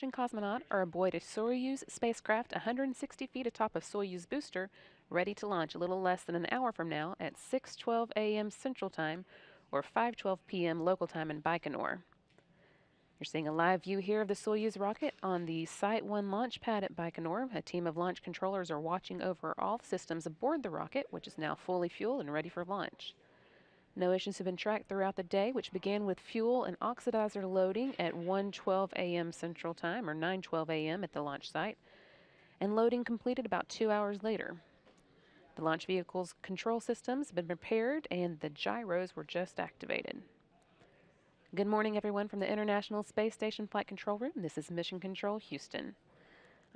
Russian cosmonaut are aboard a Soyuz spacecraft 160 feet atop a Soyuz booster, ready to launch a little less than an hour from now at 6:12 a.m. Central Time or 5:12 p.m. local time in Baikonur. You're seeing a live view here of the Soyuz rocket on the Site 1 launch pad at Baikonur. A team of launch controllers are watching over all systems aboard the rocket, which is now fully fueled and ready for launch. No issues have been tracked throughout the day, which began with fuel and oxidizer loading at 1:12 a.m. Central Time or 9:12 a.m. at the launch site, and loading completed about 2 hours later. The launch vehicle's control systems have been prepared and the gyros were just activated. Good morning, everyone, from the International Space Station Flight Control Room. This is Mission Control Houston.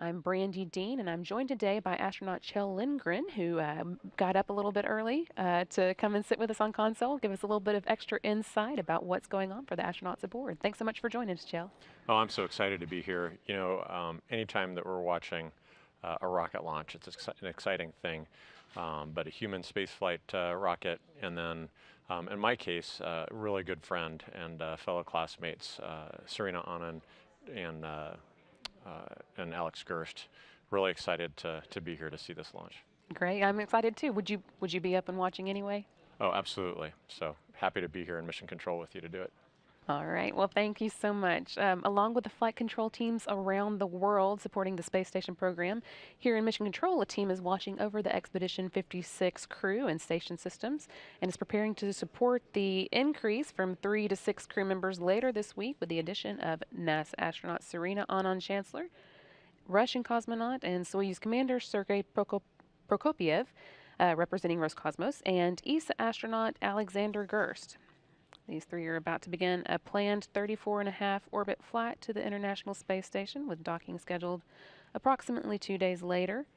I'm Brandy Dean, and I'm joined today by astronaut Kjell Lindgren, who got up a little bit early to come and sit with us on console, give us a little bit of extra insight about what's going on for the astronauts aboard. Thanks so much for joining us, Kjell. Oh, I'm so excited to be here. You know, anytime that we're watching a rocket launch, it's an exciting thing. But a human spaceflight rocket, and then, in my case, a really good friend and fellow classmates, Serena Anand and Alex Gerst. Really excited to be here to see this launch. Great, I'm excited too. Would you be up and watching anyway? Oh, absolutely. So happy to be here in Mission Control with you to do it. All right. Well, thank you so much. Along with the flight control teams around the world supporting the space station program, here in Mission Control, a team is watching over the Expedition 56 crew and station systems and is preparing to support the increase from 3 to 6 crew members later this week with the addition of NASA astronaut Serena Auñón-Chancellor, Russian cosmonaut and Soyuz commander Sergei Prokopyev, representing Roscosmos, and ESA astronaut Alexander Gerst. These three are about to begin a planned 34.5 orbit flight to the International Space Station, with docking scheduled approximately 2 days later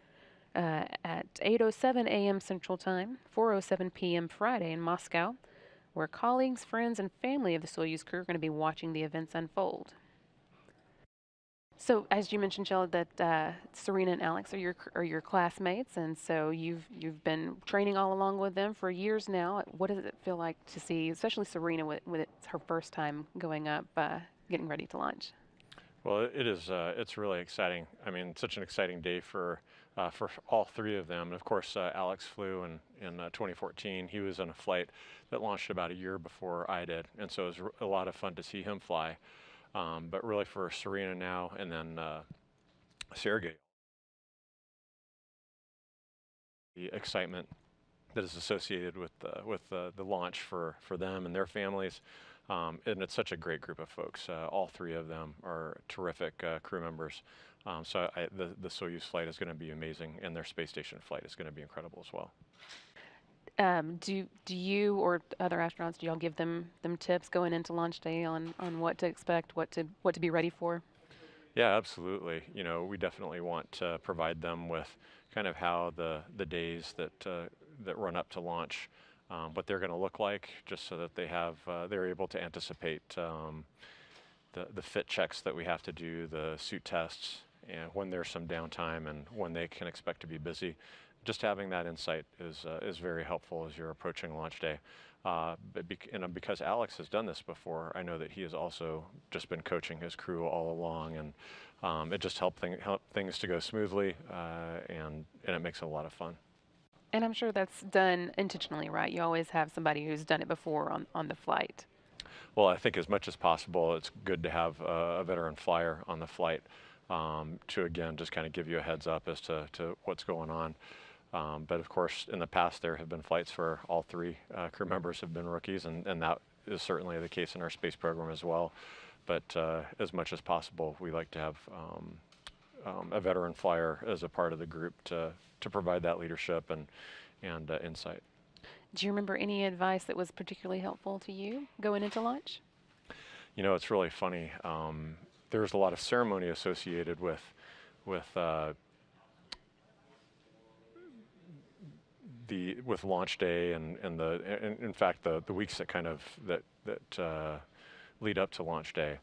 at 8:07 a.m. Central Time, 4:07 p.m. Friday in Moscow, where colleagues, friends, and family of the Soyuz crew are going to be watching the events unfold. So, as you mentioned, Jill, that Serena and Alex are your classmates, and so you've been training all along with them for years now. What does it feel like to see, especially Serena, with it's her first time going up, getting ready to launch? Well, it is. It's really exciting. I mean, such an exciting day for all three of them. And of course, Alex flew in 2014. He was on a flight that launched about a year before I did, and so it was a lot of fun to see him fly. But really for Serena now, and then Sergey, the excitement that is associated with the launch for them and their families. And it's such a great group of folks. All three of them are terrific crew members. So the Soyuz flight is going to be amazing, and their space station flight is going to be incredible as well. Do you or other astronauts, do y'all give them tips going into launch day on what to expect, what to be ready for? Yeah, absolutely. You know, we definitely want to provide them with kind of how the days that run up to launch, what they're going to look like, just so that they're able to anticipate the fit checks that we have to do, the suit tests, and when there's some downtime and when they can expect to be busy. Just having that insight is very helpful as you're approaching launch day. Because Alex has done this before, I know that he has also just been coaching his crew all along, and it just helped things to go smoothly, and it makes it a lot of fun. And I'm sure that's done intentionally, right? You always have somebody who's done it before on the flight. Well, I think as much as possible, it's good to have a veteran flyer on the flight to, again, just kind of give you a heads up as to what's going on. But of course, in the past, there have been flights where all three crew members have been rookies, and that is certainly the case in our space program as well. But as much as possible, we like to have a veteran flyer as a part of the group to provide that leadership and insight. Do you remember any advice that was particularly helpful to you going into launch? You know, it's really funny. There's a lot of ceremony associated with launch day and in fact the weeks that kind of lead up to launch day.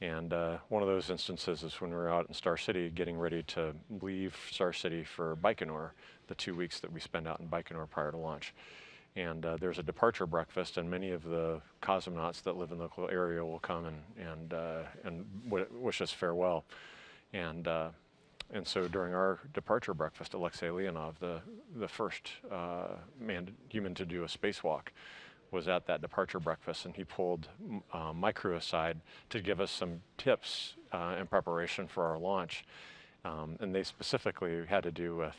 And one of those instances is when we were out in Star City getting ready to leave Star City for Baikonur, the 2 weeks that we spend out in Baikonur prior to launch. And there's a departure breakfast, and many of the cosmonauts that live in the local area will come and wish us farewell. And and so during our departure breakfast, Alexei Leonov, the first human to do a spacewalk, was at that departure breakfast, and he pulled my crew aside to give us some tips in preparation for our launch. And they specifically had to do with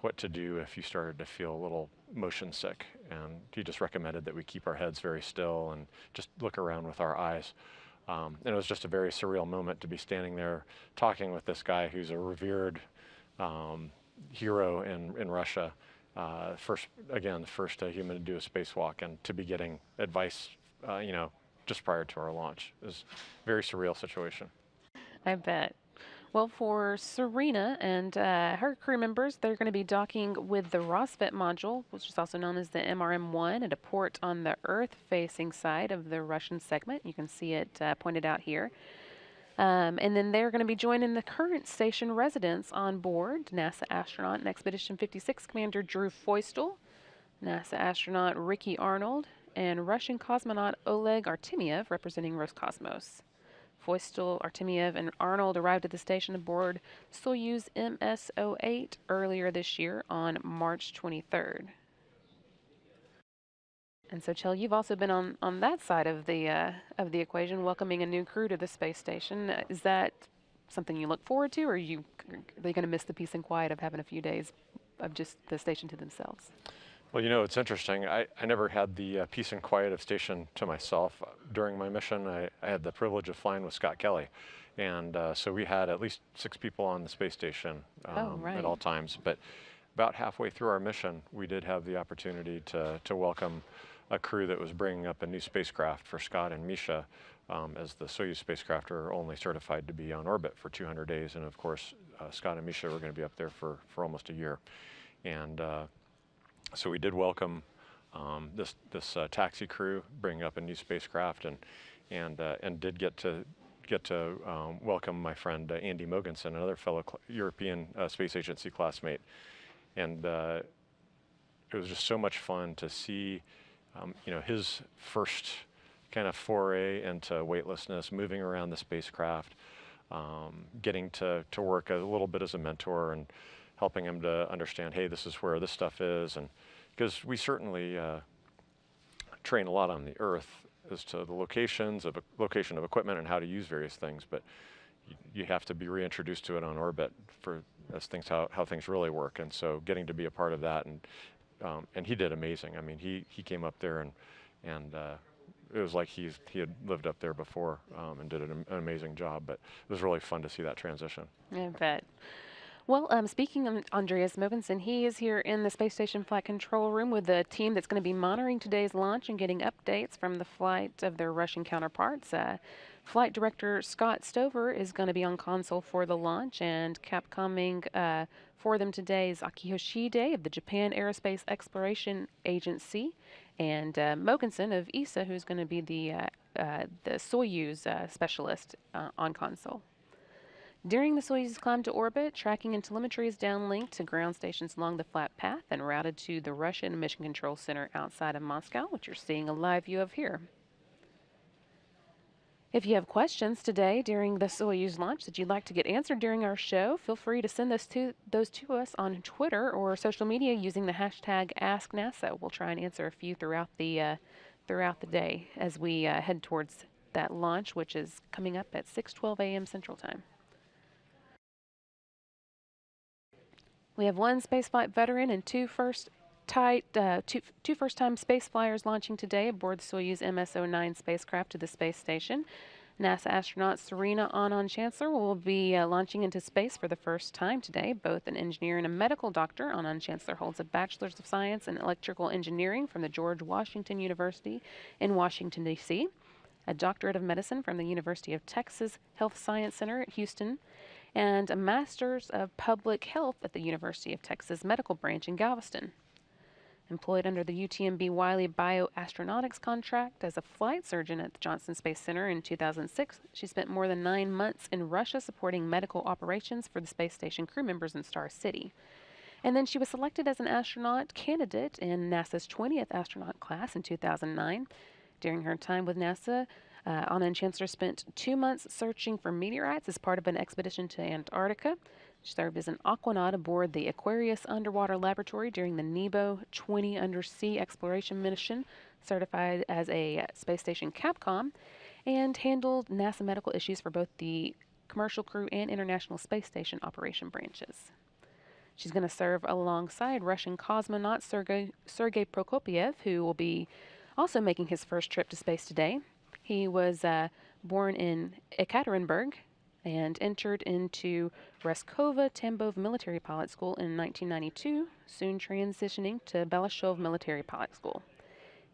what to do if you started to feel a little motion sick. And he just recommended that we keep our heads very still and just look around with our eyes. And it was just a very surreal moment to be standing there talking with this guy who's a revered hero in Russia. The first human to do a spacewalk, and to be getting advice, just prior to our launch. It was a very surreal situation. I bet. Well, for Serena and her crew members, they're going to be docking with the Rosvet module, which is also known as the MRM-1, at a port on the Earth-facing side of the Russian segment. You can see it pointed out here. And then they're going to be joining the current station residents on board: NASA astronaut and Expedition 56 Commander Drew Feustel, NASA astronaut Ricky Arnold, and Russian cosmonaut Oleg Artemyev, representing Roscosmos. Feustel, Artemyev, and Arnold arrived at the station aboard Soyuz MS-08 earlier this year on March 23rd. And so, Chell, you've also been on that side of the equation, welcoming a new crew to the space station. Is that something you look forward to, or are you going to miss the peace and quiet of having a few days of just the station to themselves? Well, it's interesting. I never had the peace and quiet of station to myself. During my mission, I had the privilege of flying with Scott Kelly. And so we had at least 6 people on the space station Right. at all times. But about halfway through our mission, we did have the opportunity to welcome a crew that was bringing up a new spacecraft for Scott and Misha, as the Soyuz spacecraft are only certified to be on orbit for 200 days. And of course, Scott and Misha were going to be up there for almost a year. And so we did welcome this taxi crew, bringing up a new spacecraft, and did get to welcome my friend Andy Mogensen, another fellow European Space Agency classmate. And it was just so much fun to see, his first kind of foray into weightlessness, moving around the spacecraft, getting to work a little bit as a mentor and helping him to understand, hey, this is where this stuff is. And because we certainly train a lot on the Earth as to the location of equipment and how to use various things, but you have to be reintroduced to it on orbit how things really work. And so getting to be a part of that, and he did amazing. I mean, he came up there and it was like he had lived up there before, and did an amazing job. But it was really fun to see that transition. I bet. Well, speaking of Andreas Mogensen, he is here in the space station flight control room with the team that's going to be monitoring today's launch and getting updates from the flight of their Russian counterparts. Flight Director Scott Stover is going to be on console for the launch, and capcoming for them today is Aki Hoshide of the Japan Aerospace Exploration Agency, and Mogensen of ESA, who's going to be the Soyuz specialist on console. During the Soyuz climb to orbit, tracking and telemetry is downlinked to ground stations along the flat path and routed to the Russian Mission Control Center outside of Moscow, which you're seeing a live view of here. If you have questions today during the Soyuz launch that you'd like to get answered during our show, feel free to send those to us on Twitter or social media using the hashtag AskNASA. We'll try and answer a few throughout the day as we head towards that launch, which is coming up at 6:12 a.m. Central Time. We have one spaceflight veteran and two first-time space flyers launching today aboard the Soyuz MS-09 spacecraft to the space station. NASA astronaut Serena Auñón-Chancellor will be launching into space for the first time today. Both an engineer and a medical doctor, Auñón-Chancellor holds a Bachelor's of Science in Electrical Engineering from the George Washington University in Washington, D.C., a doctorate of medicine from the University of Texas Health Science Center at Houston, and a Master's of Public Health at the University of Texas Medical Branch in Galveston. Employed under the UTMB Wiley Bioastronautics contract as a flight surgeon at the Johnson Space Center in 2006, she spent more than 9 months in Russia supporting medical operations for the space station crew members in Star City. And then she was selected as an astronaut candidate in NASA's 20th astronaut class in 2009. During her time with NASA, Auñón-Chancellor spent 2 months searching for meteorites as part of an expedition to Antarctica. She served as an aquanaut aboard the Aquarius underwater laboratory during the NEBO 20 undersea exploration mission, certified as a space station Capcom, and handled NASA medical issues for both the commercial crew and International Space Station operation branches. She's going to serve alongside Russian cosmonaut Sergei Prokopyev, who will be also making his first trip to space today. He was born in Ekaterinburg and entered into Raskova-Tambov Military Pilot School in 1992, soon transitioning to Balashov Military Pilot School.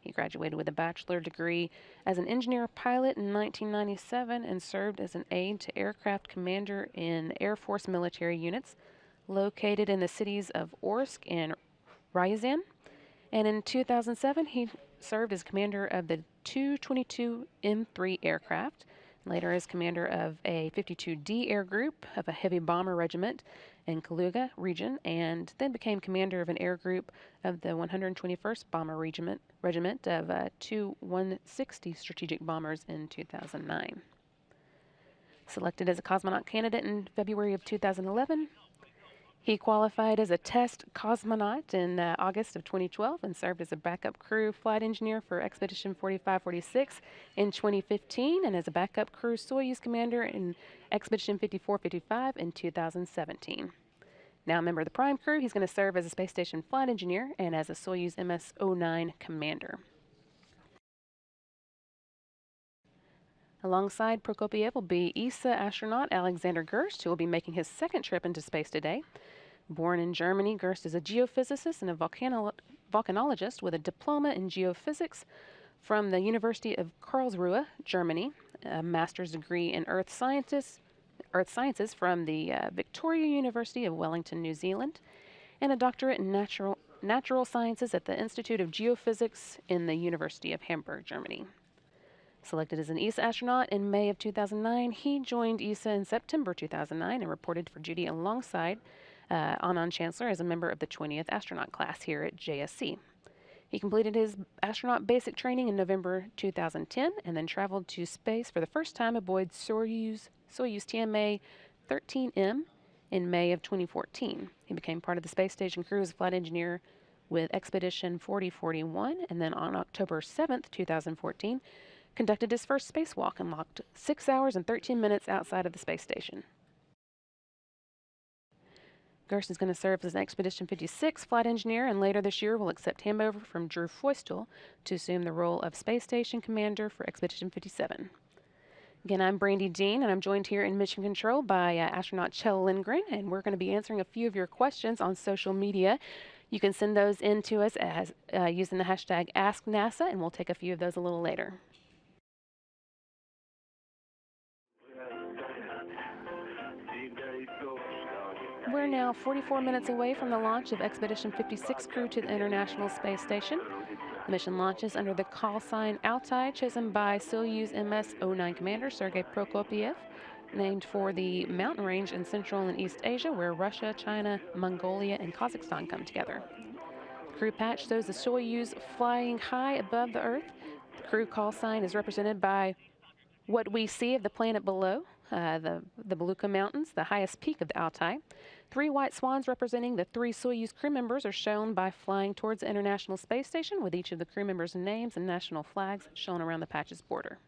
He graduated with a bachelor's degree as an engineer pilot in 1997 and served as an aide to aircraft commander in Air Force military units located in the cities of Orsk and Ryazan. And in 2007, he served as commander of the Tu-22 M3 aircraft, later as commander of a 52D Air Group of a heavy bomber regiment in Kaluga region, and then became commander of an air group of the 121st Bomber Regiment of Tu-160 strategic bombers in 2009. Selected as a cosmonaut candidate in February of 2011, he qualified as a test cosmonaut in August of 2012 and served as a backup crew flight engineer for Expedition 4546 in 2015 and as a backup crew Soyuz commander in Expedition 5455 in 2017. Now a member of the Prime crew, he's going to serve as a space station flight engineer and as a Soyuz MS-09 commander. Alongside Prokopyev will be ESA astronaut Alexander Gerst, who will be making his second trip into space today. Born in Germany, Gerst is a geophysicist and a volcanologist with a diploma in geophysics from the University of Karlsruhe, Germany, a master's degree in earth sciences from the Victoria University of Wellington, New Zealand, and a doctorate in natural sciences at the Institute of Geophysics in the University of Hamburg, Germany. Selected as an ESA astronaut in May of 2009, he joined ESA in September 2009 and reported for duty alongside Auñón-Chancellor as a member of the 20th astronaut class here at JSC. He completed his astronaut basic training in November 2010 and then traveled to space for the first time aboard Soyuz TMA-13M in May of 2014. He became part of the space station crew as a flight engineer with Expedition 4041, and then on October 7th, 2014, conducted his first spacewalk and locked 6 hours and 13 minutes outside of the space station. Gerst is going to serve as an Expedition 56 flight engineer and later this year will accept handover from Drew Feustel to assume the role of space station commander for Expedition 57. Again, I'm Brandy Dean, and I'm joined here in Mission Control by astronaut Kjell Lindgren, and we're going to be answering a few of your questions on social media. You can send those in to us as using the hashtag AskNASA, and we'll take a few of those a little later. We're now 44 minutes away from the launch of Expedition 56 crew to the International Space Station. The mission launches under the call sign Altai, chosen by Soyuz MS-09 commander Sergei Prokopyev, named for the mountain range in Central and East Asia where Russia, China, Mongolia, and Kazakhstan come together. The crew patch shows the Soyuz flying high above the Earth. The crew call sign is represented by what we see of the planet below, the Beluga Mountains, the highest peak of the Altai. 3 white swans representing the 3 Soyuz crew members are shown by flying towards the International Space Station with each of the crew members' names and national flags shown around the patch's border.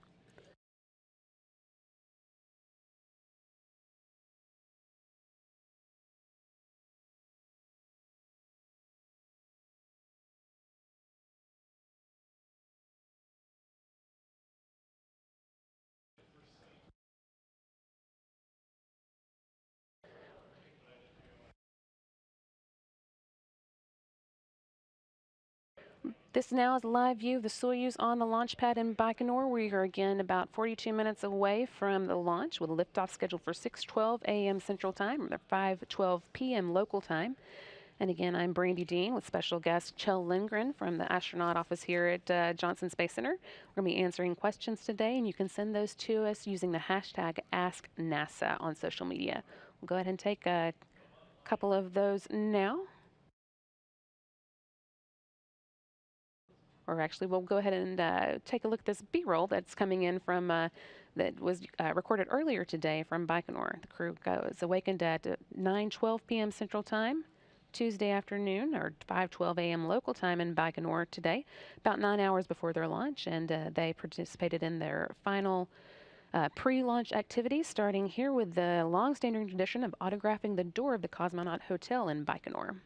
This now is a live view of the Soyuz on the launch pad in Baikonur. We are again about 42 minutes away from the launch with a liftoff scheduled for 6:12 a.m. Central Time or 5:12 p.m. local time. And again, I'm Brandy Dean with special guest Kjell Lindgren from the astronaut office here at Johnson Space Center. We're going to be answering questions today, and you can send those to us using the hashtag AskNASA on social media. We'll go ahead and take a couple of those now. Or actually, we'll go ahead and take a look at this B-roll that's coming in from that was recorded earlier today from Baikonur. The crew was awakened at 9:12 p.m. Central Time, Tuesday afternoon, or 5:12 a.m. local time in Baikonur today, about 9 hours before their launch, and they participated in their final pre-launch activities, starting here with the long-standing tradition of autographing the door of the Cosmonaut Hotel in Baikonur.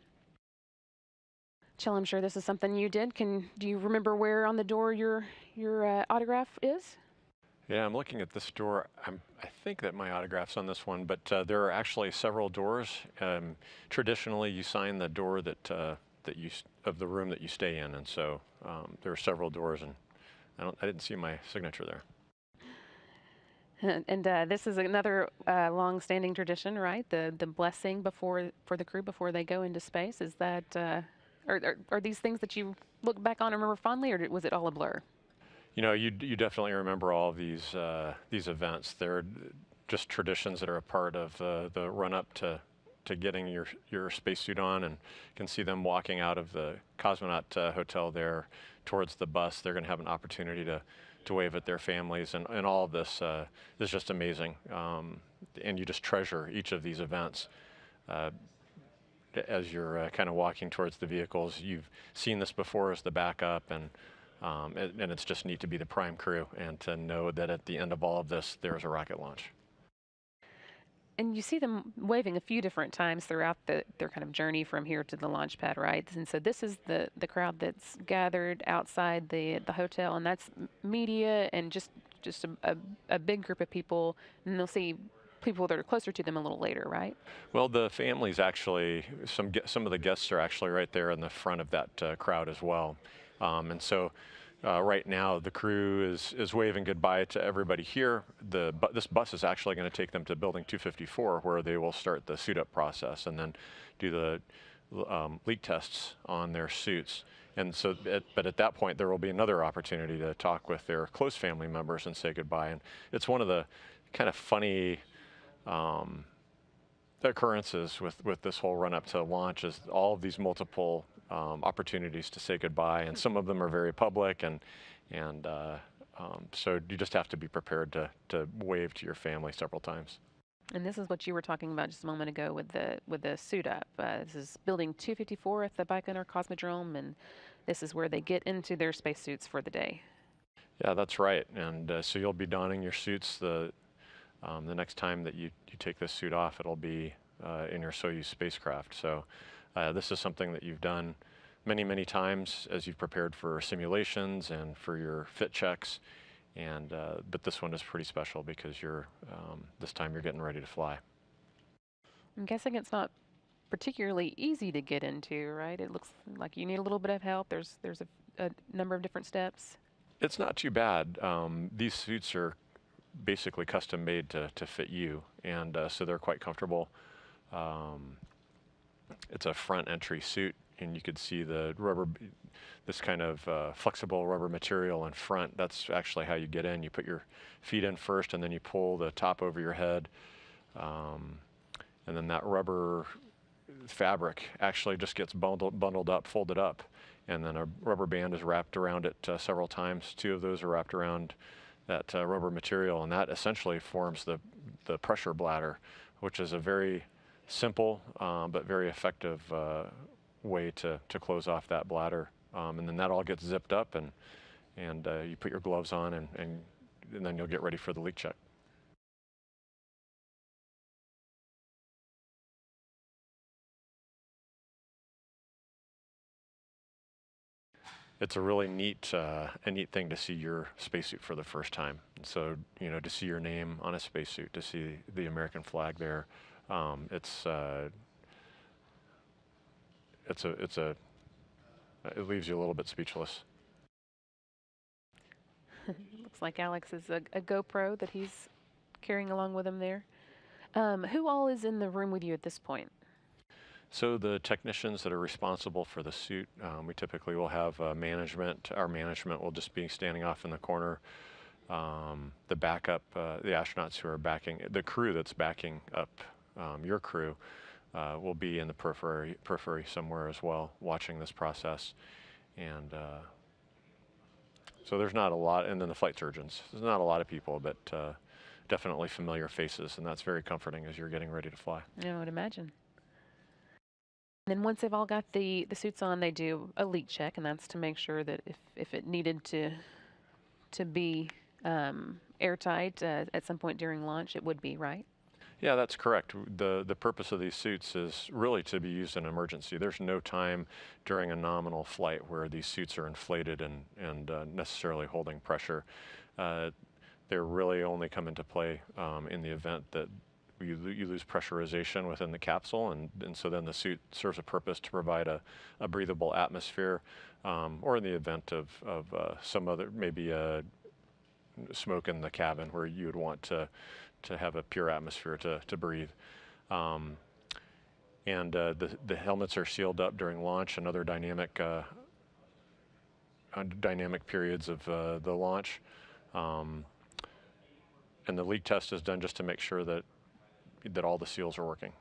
Chell, I'm sure this is something you did. Do you remember where on the door your autograph is? Yeah, I'm looking at this door. I think that my autograph's on this one, but there are actually several doors. Traditionally, you sign the door of the room that you stay in, and so there are several doors, and I didn't see my signature there. And this is another long-standing tradition, right? The blessing for the crew before they go into space. Is that are these things that you look back on and remember fondly, or was it all a blur? You know, you definitely remember all of these events. They're just traditions that are a part of the run-up to getting your spacesuit on, and you can see them walking out of the cosmonaut hotel there towards the bus. They're going to have an opportunity to wave at their families, and all of this is just amazing. And you just treasure each of these events. As you're kind of walking towards the vehicles, you've seen this before as the backup, and it's just neat to be the prime crew and to know that at the end of all of this, there's a rocket launch. And you see them waving a few different times throughout their kind of journey from here to the launch pad, right? And so this is the crowd that's gathered outside the hotel, and that's media and just a big group of people. And they'll see people that are closer to them a little later, right? Well, the families actually, some of the guests are actually right there in the front of that crowd as well. And so right now, the crew is waving goodbye to everybody here. This bus is actually going to take them to Building 254, where they will start the suit-up process and then do the leak tests on their suits. And so, but at that point, there will be another opportunity to talk with their close family members and say goodbye. And it's one of the kind of funny occurrences with this whole run-up to launch is all of these multiple opportunities to say goodbye, and some of them are very public, and so you just have to be prepared to wave to your family several times. And this is what you were talking about just a moment ago with the suit up. This is Building 254 at the Baikonur Cosmodrome, and this is where they get into their spacesuits for the day. Yeah, that's right. And so you'll be donning your suits the next time that you take this suit off. It'll be in your Soyuz spacecraft. So this is something that you've done many, many times as you've prepared for simulations and for your fit checks. And but this one is pretty special because this time you're getting ready to fly. I'm guessing it's not particularly easy to get into, right? It looks like you need a little bit of help. There's a number of different steps. It's not too bad. These suits are basically custom made to fit you, and so they're quite comfortable. It's a front entry suit, and you could see the rubber, this kind of flexible rubber material in front. That's actually how you get in. You put your feet in first, and then you pull the top over your head, and then that rubber fabric actually just gets bundled up, folded up, and then a rubber band is wrapped around it several times. 2 of those are wrapped around that rubber material, and that essentially forms the pressure bladder, which is a very simple but very effective way to close off that bladder. And then that all gets zipped up, and you put your gloves on, and then you'll get ready for the leak check. It's a really neat thing to see your spacesuit for the first time. So, you know, to see your name on a spacesuit, to see the American flag there, it leaves you a little bit speechless. Looks like Alex is a GoPro that he's carrying along with him there. Who all is in the room with you at this point? So the technicians that are responsible for the suit, we typically will have management. Our management will just be standing off in the corner. The backup, the astronauts who are backing, the crew that's backing up your crew will be in the periphery somewhere as well, watching this process. And So there's not a lot, and then the flight surgeons. There's not a lot of people, but definitely familiar faces, and that's very comforting as you're getting ready to fly. I would imagine. And then once they've all got the suits on, they do a leak check, and that's to make sure that if it needed to be airtight at some point during launch, it would be, right? Yeah, that's correct. The purpose of these suits is really to be used in emergency. There's no time during a nominal flight where these suits are inflated and necessarily holding pressure. They're really only come into play in the event that you lose pressurization within the capsule, and so then the suit serves a purpose to provide a breathable atmosphere, or in the event of some other, maybe smoke in the cabin where you would want to have a pure atmosphere to breathe. And the helmets are sealed up during launch and other dynamic periods of the launch. And the leak test is done just to make sure that all the seals are working.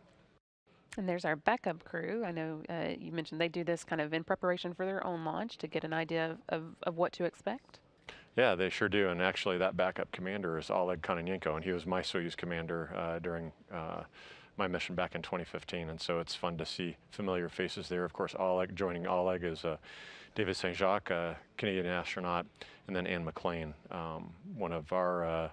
And there's our backup crew. I know you mentioned they do this kind of in preparation for their own launch to get an idea of what to expect. Yeah, they sure do. And actually, that backup commander is Oleg Kononenko, and he was my Soyuz commander during my mission back in 2015. And so it's fun to see familiar faces there. Of course, joining Oleg is David St. Jacques, a Canadian astronaut, and then Anne McLean, one of our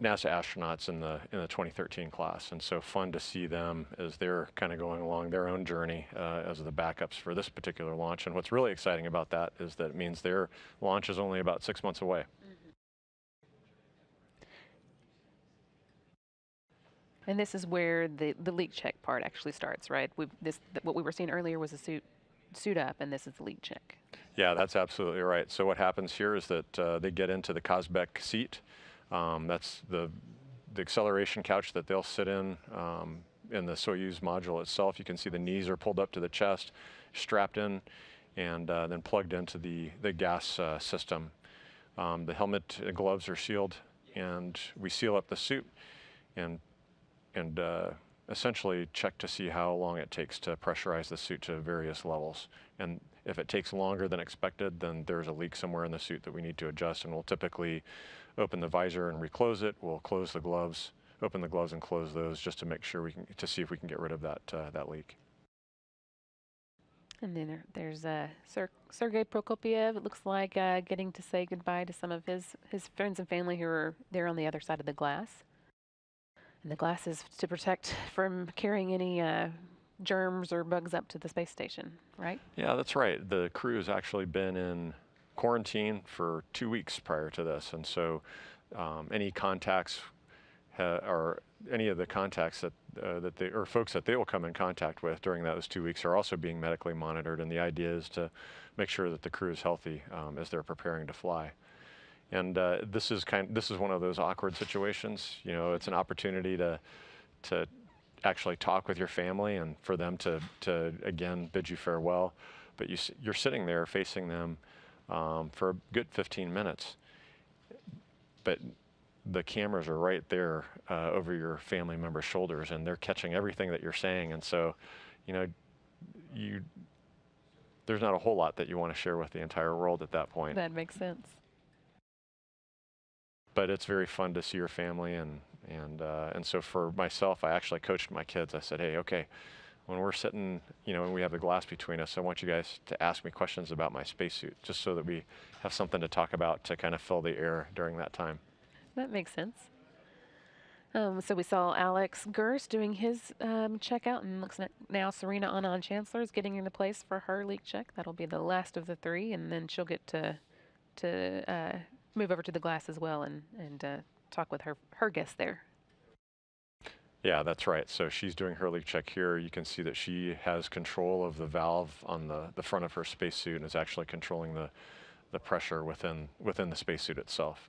NASA astronauts in the 2013 class. And so fun to see them as they're kind of going along their own journey as the backups for this particular launch. And what's really exciting about that is that it means their launch is only about 6 months away. And this is where the leak check part actually starts, right? What we were seeing earlier was a suit up, and this is the leak check. Yeah, that's absolutely right. So what happens here is that they get into the Kazbek seat. That's the acceleration couch that they'll sit in the Soyuz module itself. You can see the knees are pulled up to the chest, strapped in, and then plugged into the gas system. The helmet and gloves are sealed, and we seal up the suit and essentially check to see how long it takes to pressurize the suit to various levels. And if it takes longer than expected, then there's a leak somewhere in the suit that we need to adjust, and we'll typically open the visor and reclose it. We'll close the gloves, open the gloves and close those just to make sure to see if we can get rid of that leak. And then there's Sergei Prokopiev. It looks like getting to say goodbye to some of his friends and family who are there on the other side of the glass. And the glass is to protect from carrying any germs or bugs up to the space station, right? Yeah, that's right. The crew has actually been in quarantine for 2 weeks prior to this, and so any contacts or any of the contacts that they or folks that they will come in contact with during those 2 weeks are also being medically monitored. And the idea is to make sure that the crew is healthy as they're preparing to fly. And this is one of those awkward situations. You know, it's an opportunity to actually talk with your family and for them to again bid you farewell. But you're sitting there facing them for a good 15 minutes. But the cameras are right there over your family members' shoulders, and they're catching everything that you're saying. And so, you know, there's not a whole lot that you want to share with the entire world at that point. That makes sense. But it's very fun to see your family, and so for myself, I actually coached my kids. I said, hey, okay, when we're sitting, you know, and we have the glass between us, I want you guys to ask me questions about my spacesuit, just so that we have something to talk about to kind of fill the air during that time. That makes sense. So we saw Alex Gers doing his checkout, and looks like now Serena Auñón-Chancellor is getting into place for her leak check. That'll be the last of the three, and then she'll get to move over to the glass as well and talk with her guests there. Yeah, that's right. So she's doing her leak check here. You can see that she has control of the valve on the front of her spacesuit and is actually controlling the pressure within the spacesuit itself.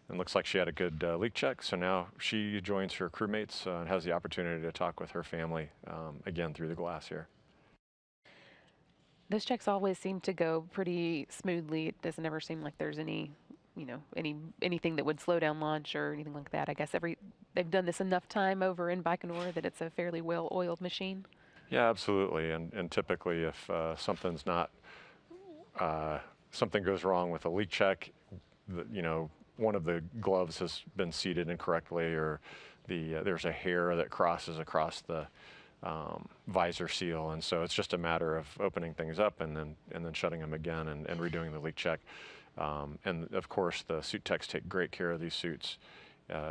And looks like she had a good leak check. So now she joins her crewmates and has the opportunity to talk with her family again through the glass here. Those checks always seem to go pretty smoothly. It doesn't ever seem like there's anything that would slow down launch or anything like that. I guess they've done this enough time over in Baikonur that it's a fairly well-oiled machine. Yeah, absolutely. And typically, if something's not something goes wrong with a leak check, one of the gloves has been seated incorrectly, or there's a hair that crosses across the visor seal, and so it's just a matter of opening things up and then shutting them again and redoing the leak check. And of course, the suit techs take great care of these suits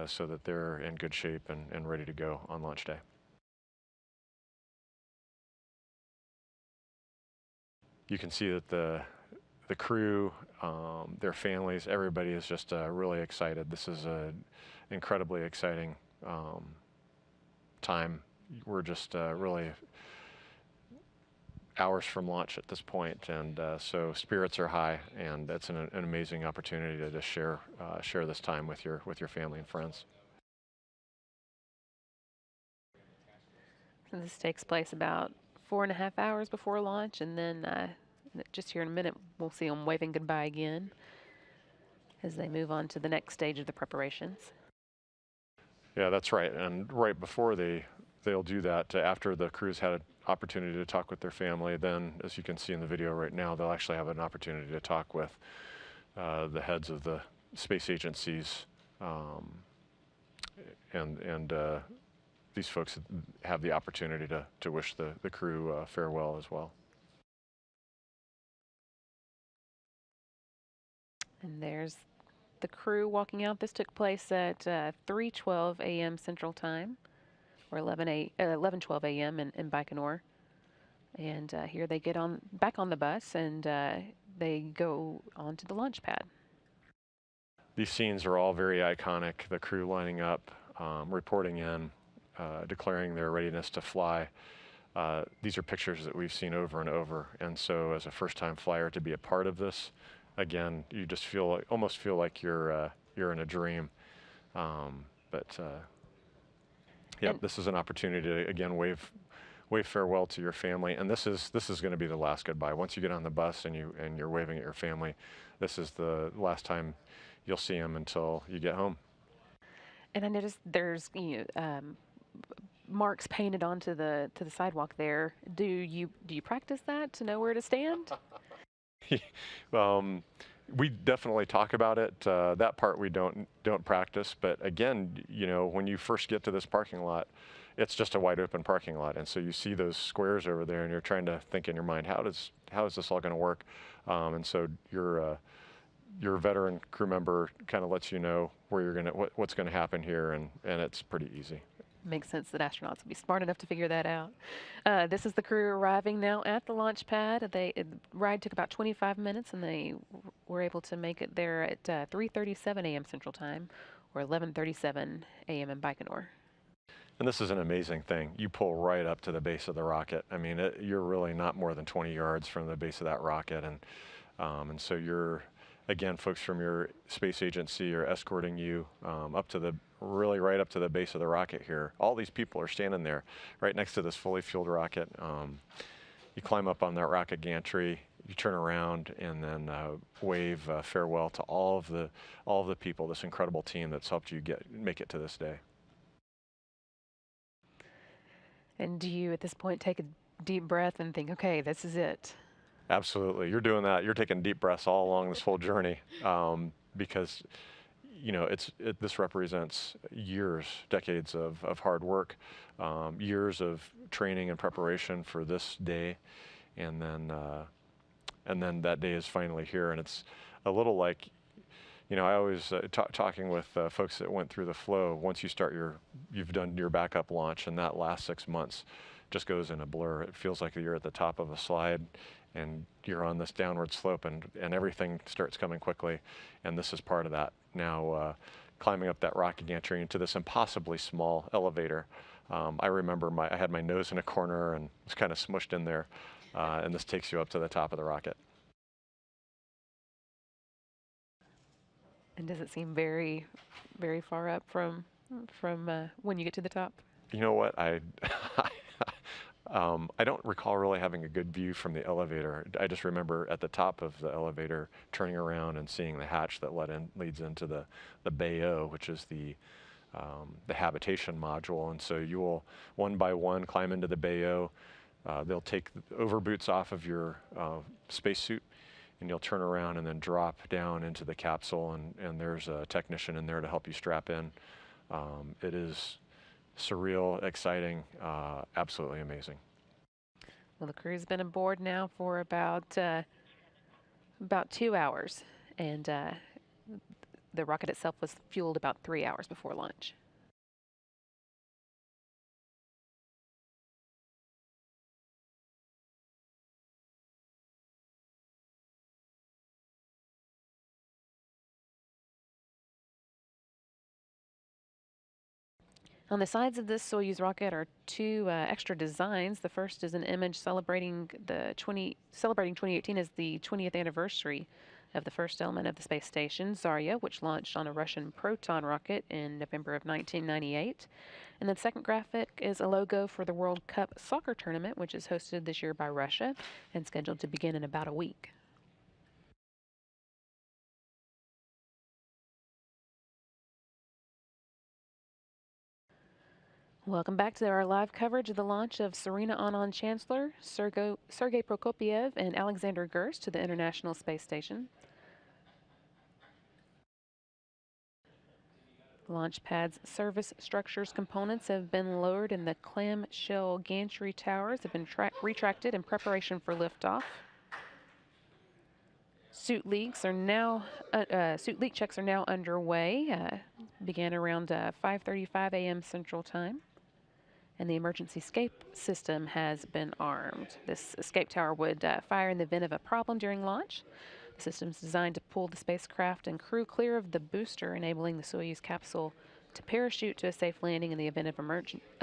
so that they're in good shape and ready to go on launch day. You can see that the crew, their families, everybody is just really excited. This is an incredibly exciting time. We're just really hours from launch at this point, and so spirits are high, and it's an amazing opportunity to just share this time with your family and friends. So this takes place about 4.5 hours before launch, and then just here in a minute, we'll see them waving goodbye again as they move on to the next stage of the preparations. Yeah, that's right. And right before they'll do that, after the crew's had an opportunity to talk with their family, then, as you can see in the video right now, they'll actually have an opportunity to talk with the heads of the space agencies, and these folks have the opportunity to wish the crew farewell as well. And there's the crew walking out. This took place at 3:12 a.m. Central Time, or 11:12 a.m. in Baikonur. And here they get back on the bus, and they go onto the launch pad. These scenes are all very iconic. The crew lining up, reporting in, declaring their readiness to fly. These are pictures that we've seen over and over, and so as a first-time flyer to be a part of this, again, you just almost feel like you're in a dream. Yeah, this is an opportunity to again wave farewell to your family, and this is going to be the last goodbye. Once you get on the bus and you're waving at your family, this is the last time you'll see them until you get home. And I noticed there's marks painted onto the sidewalk there. Do you practice that to know where to stand? We definitely talk about it. That part we don't practice. But again, when you first get to this parking lot, it's just a wide open parking lot, and so you see those squares over there, and you're trying to think in your mind, how is this all going to work? And so your veteran crew member kind of lets you know where what's going to happen here, and it's pretty easy. Makes sense that astronauts will be smart enough to figure that out. This is the crew arriving now at the launch pad. The ride took about 25 minutes, and they were able to make it there at 3:37 a.m. Central Time, or 11:37 a.m. in Baikonur. And this is an amazing thing. You pull right up to the base of the rocket. I mean, you're really not more than 20 yards from the base of that rocket, and so you're, again, folks from your space agency are escorting you up to right up to the base of the rocket here. All these people are standing there right next to this fully fueled rocket. You climb up on that rocket gantry, you turn around, and then wave farewell to all of the people, this incredible team that's helped you make it to this day. And do you, at this point, take a deep breath and think, okay, this is it? Absolutely. You're doing that. You're taking deep breaths all along this whole journey because, this represents years, decades of hard work, years of training and preparation for this day, and then that day is finally here. And it's a little like, I always talking with folks that went through the flow. Once you've done your backup launch, and that last 6 months just goes in a blur. It feels like you're at the top of a slide, and you're on this downward slope, and everything starts coming quickly, and this is part of that. Now, climbing up that rocket gantry into this impossibly small elevator. I remember I had my nose in a corner and was kind of smushed in there, and this takes you up to the top of the rocket. And does it seem very, very far up from when you get to the top? You know what? I don't recall really having a good view from the elevator. I just remember at the top of the elevator turning around and seeing the hatch that leads into the BAO, which is the habitation module. And so you will, one by one, climb into the BAO. They'll take the overboots off of your spacesuit, and you'll turn around and then drop down into the capsule, and there's a technician in there to help you strap in. It is surreal, exciting, absolutely amazing. Well, the crew's been aboard now for about 2 hours, and the rocket itself was fueled about 3 hours before launch. On the sides of this Soyuz rocket are two extra designs. The first is an image celebrating 2018 as the 20th anniversary of the first element of the space station, Zarya, which launched on a Russian Proton rocket in November of 1998. And the second graphic is a logo for the World Cup soccer tournament, which is hosted this year by Russia and scheduled to begin in about a week. Welcome back to our live coverage of the launch of Serena Auñón-Chancellor, Sergei Prokopiev, and Alexander Gerst to the International Space Station. The launch pad's service structures components have been lowered and the clamshell gantry towers have been retracted in preparation for liftoff. Suit leak checks are now underway. Began around 5:35 a.m. Central Time. And the emergency escape system has been armed. This escape tower would fire in the event of a problem during launch. The system is designed to pull the spacecraft and crew clear of the booster, enabling the Soyuz capsule to parachute to a safe landing in the event of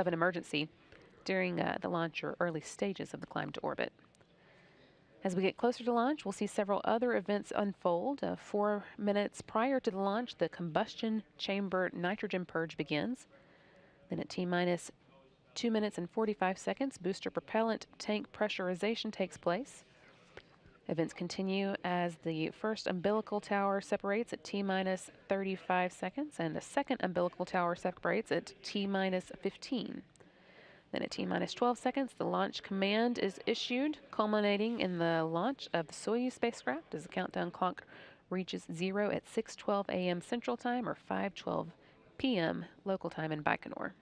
an emergency during the launch or early stages of the climb to orbit. As we get closer to launch, we'll see several other events unfold. 4 minutes prior to the launch, the combustion chamber nitrogen purge begins. Then at T-minus 2 minutes and 45 seconds, booster propellant tank pressurization takes place. Events continue as the first umbilical tower separates at T-minus 35 seconds, and the second umbilical tower separates at T-minus 15. Then at T-minus 12 seconds, the launch command is issued, culminating in the launch of the Soyuz spacecraft as the countdown clock reaches 0 at 6:12 a.m. Central Time or 5:12 p.m. local time in Baikonur.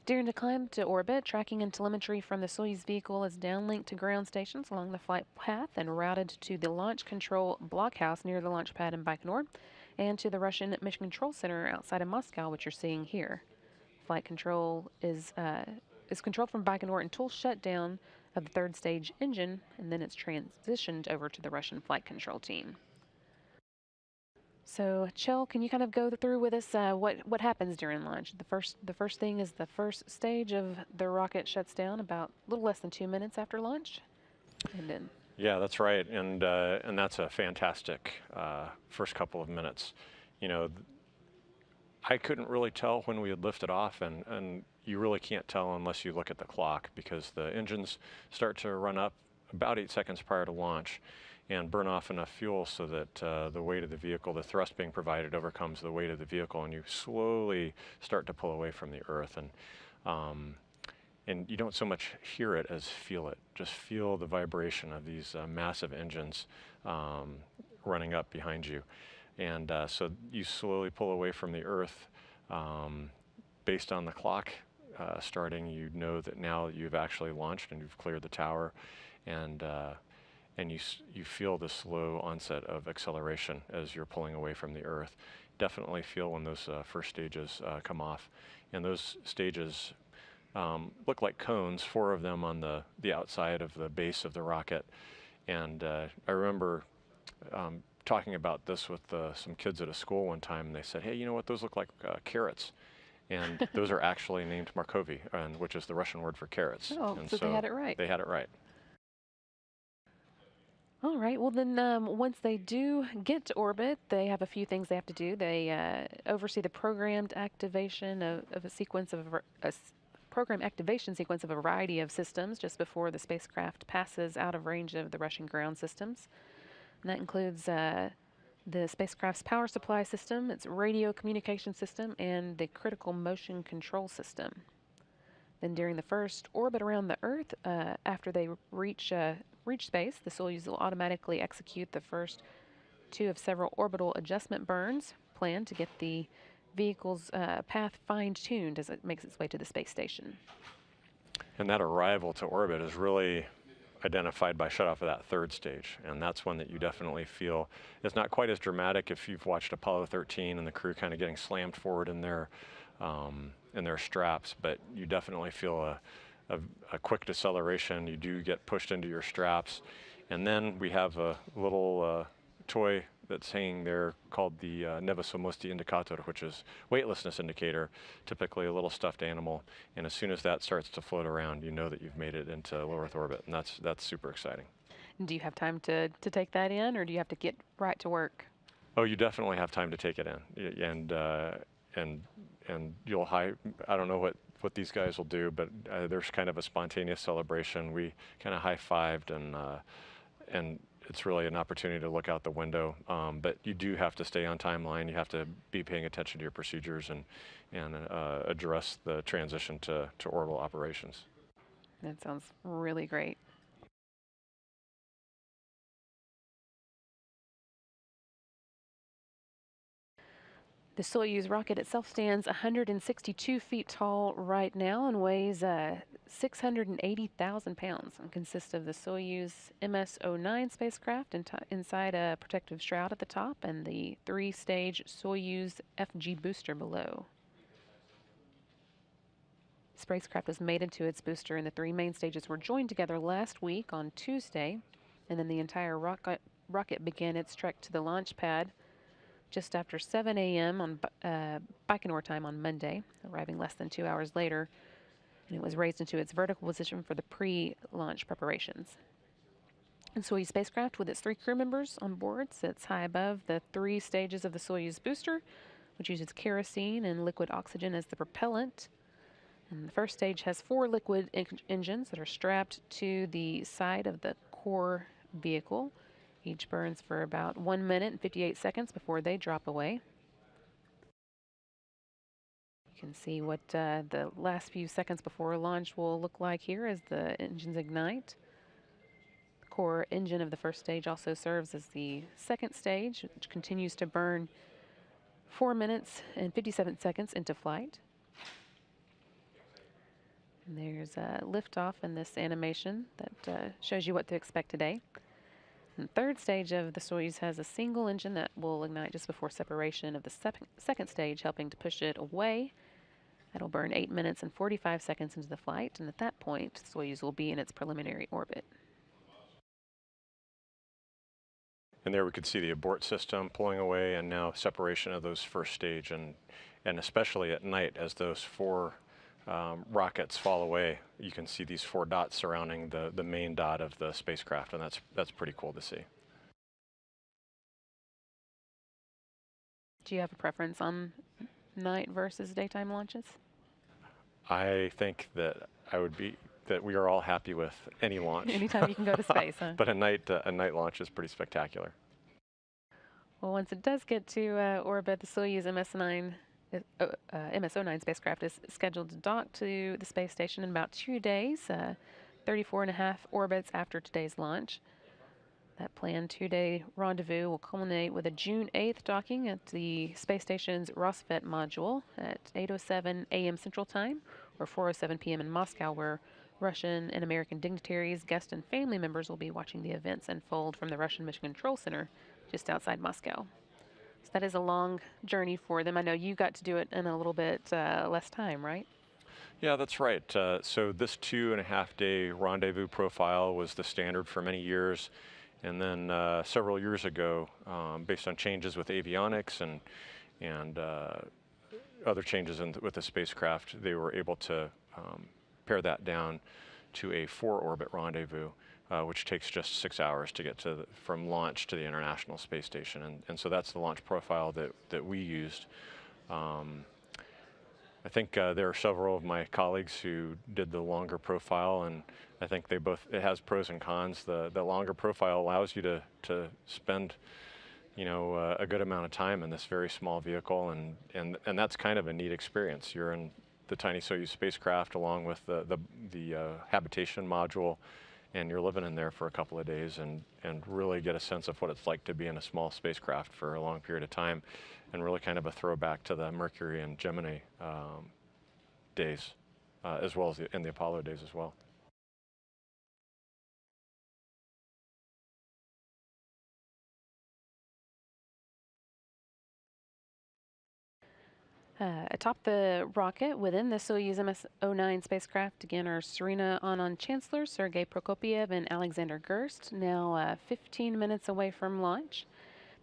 During the climb to orbit, tracking and telemetry from the Soyuz vehicle is downlinked to ground stations along the flight path and routed to the Launch Control Blockhouse near the launch pad in Baikonur and to the Russian Mission Control Center outside of Moscow, which you're seeing here. Flight control is controlled from Baikonur until shutdown of the third stage engine, and then it's transitioned over to the Russian flight control team. So, Chell, can you kind of go through with us what happens during launch? The first thing is the first stage of the rocket shuts down about a little less than 2 minutes after launch, and then. Yeah, that's right, and that's a fantastic first couple of minutes. You know, I couldn't really tell when we had lifted off, and you really can't tell unless you look at the clock because the engines start to run up about 8 seconds prior to launch. and burn off enough fuel so that the weight of the vehicle, the thrust being provided, overcomes the weight of the vehicle, and you slowly start to pull away from the Earth. And you don't so much hear it as feel it. Just feel the vibration of these massive engines running up behind you. And so you slowly pull away from the Earth. Based on the clock starting, you know that now you've actually launched and you've cleared the tower, and you feel the slow onset of acceleration as you're pulling away from the Earth. Definitely feel when those first stages come off, and those stages look like cones, 4 of them on the outside of the base of the rocket. And I remember talking about this with some kids at a school one time, and they said, "Hey, you know what? Those look like carrots." And those are actually named Markovy, which is the Russian word for carrots. Oh, And so they had it right. They had it right. All right. Well, then once they do get to orbit, they have a few things they have to do. They oversee the programmed activation of a sequence of program activation sequence of a variety of systems just before the spacecraft passes out of range of the Russian ground systems. And that includes the spacecraft's power supply system, its radio communication system, and the critical motion control system. Then during the first orbit around the Earth, after they reach space, the Soyuz will automatically execute the first 2 of several orbital adjustment burns planned to get the vehicle's path fine-tuned as it makes its way to the space station. And that arrival to orbit is really identified by shutoff of that 3rd stage, and that's one that you definitely feel is not quite as dramatic if you've watched Apollo 13 and the crew kind of getting slammed forward in their straps, but you definitely feel a quick deceleration. You do get pushed into your straps, and then we have a little toy that's hanging there called the Nevesomosti indicator, which is weightlessness indicator, typically a little stuffed animal. And as soon as that starts to float around, you know that you've made it into low Earth orbit, and that's super exciting. Do you have time to take that in, or do you have to get right to work? Oh, you definitely have time to take it in, and you'll I don't know what these guys will do, but there's kind of a spontaneous celebration. We kind of high-fived, and it's really an opportunity to look out the window. But you do have to stay on timeline. You have to be paying attention to your procedures and address the transition to orbital operations. That sounds really great. The Soyuz rocket itself stands 162 feet tall right now and weighs 680,000 pounds and consists of the Soyuz MS-09 spacecraft inside a protective shroud at the top and the 3-stage Soyuz-FG booster below. The spacecraft was mated to its booster and the 3 main stages were joined together last week on Tuesday, and then the entire rocket began its trek to the launch pad just after 7 a.m. on Baikonur time on Monday, arriving less than 2 hours later, and it was raised into its vertical position for the pre-launch preparations. And Soyuz spacecraft, with its 3 crew members on board, sits high above the 3 stages of the Soyuz booster, which uses kerosene and liquid oxygen as the propellant. And the first stage has 4 liquid engines that are strapped to the side of the core vehicle. Each burns for about 1 minute and 58 seconds before they drop away. You can see what the last few seconds before launch will look like here as the engines ignite. The core engine of the first stage also serves as the second stage, which continues to burn 4 minutes and 57 seconds into flight. And there's a liftoff in this animation that shows you what to expect today. And the third stage of the Soyuz has a single engine that will ignite just before separation of the second stage, helping to push it away. That'll burn 8 minutes and 45 seconds into the flight, and at that point, Soyuz will be in its preliminary orbit. And there we could see the abort system pulling away, and now separation of those first stage, and especially at night as those 4 rockets fall away, you can see these 4 dots surrounding the main dot of the spacecraft, and that's pretty cool to see. Do you have a preference on night versus daytime launches? I think that I would be that we are all happy with any launch. Anytime you can go to space, huh? But a night launch is pretty spectacular. Well, once it does get to orbit, the Soyuz MS-09 spacecraft is scheduled to dock to the space station in about 2 days, 34 and a half orbits after today's launch. That planned 2-day rendezvous will culminate with a June 8th docking at the space station's Rosvet module at 8:07 a.m. Central Time, or 4:07 p.m. in Moscow, where Russian and American dignitaries, guests, and family members will be watching the events unfold from the Russian Mission Control Center just outside Moscow. So that is a long journey for them. I know you got to do it in a little bit less time, right? Yeah, that's right. So this 2.5-day rendezvous profile was the standard for many years. And then several years ago, based on changes with avionics and other changes with the spacecraft, they were able to pare that down to a 4-orbit rendezvous, which takes just 6 hours to get from launch to the International Space Station. And so that's the launch profile that we used. I think there are several of my colleagues who did the longer profile, and I think it has pros and cons. The longer profile allows you to spend, a good amount of time in this very small vehicle, and that's kind of a neat experience. You're in the tiny Soyuz spacecraft along with the habitation module, and you're living in there for a couple of days and really get a sense of what it's like to be in a small spacecraft for a long period of time, and really kind of a throwback to the Mercury and Gemini days, as well as in the Apollo days as well. Atop the rocket within the Soyuz MS-09 spacecraft, again, are Serena Auñón-Chancellor, Sergei Prokopyev, and Alexander Gerst, now 15 minutes away from launch.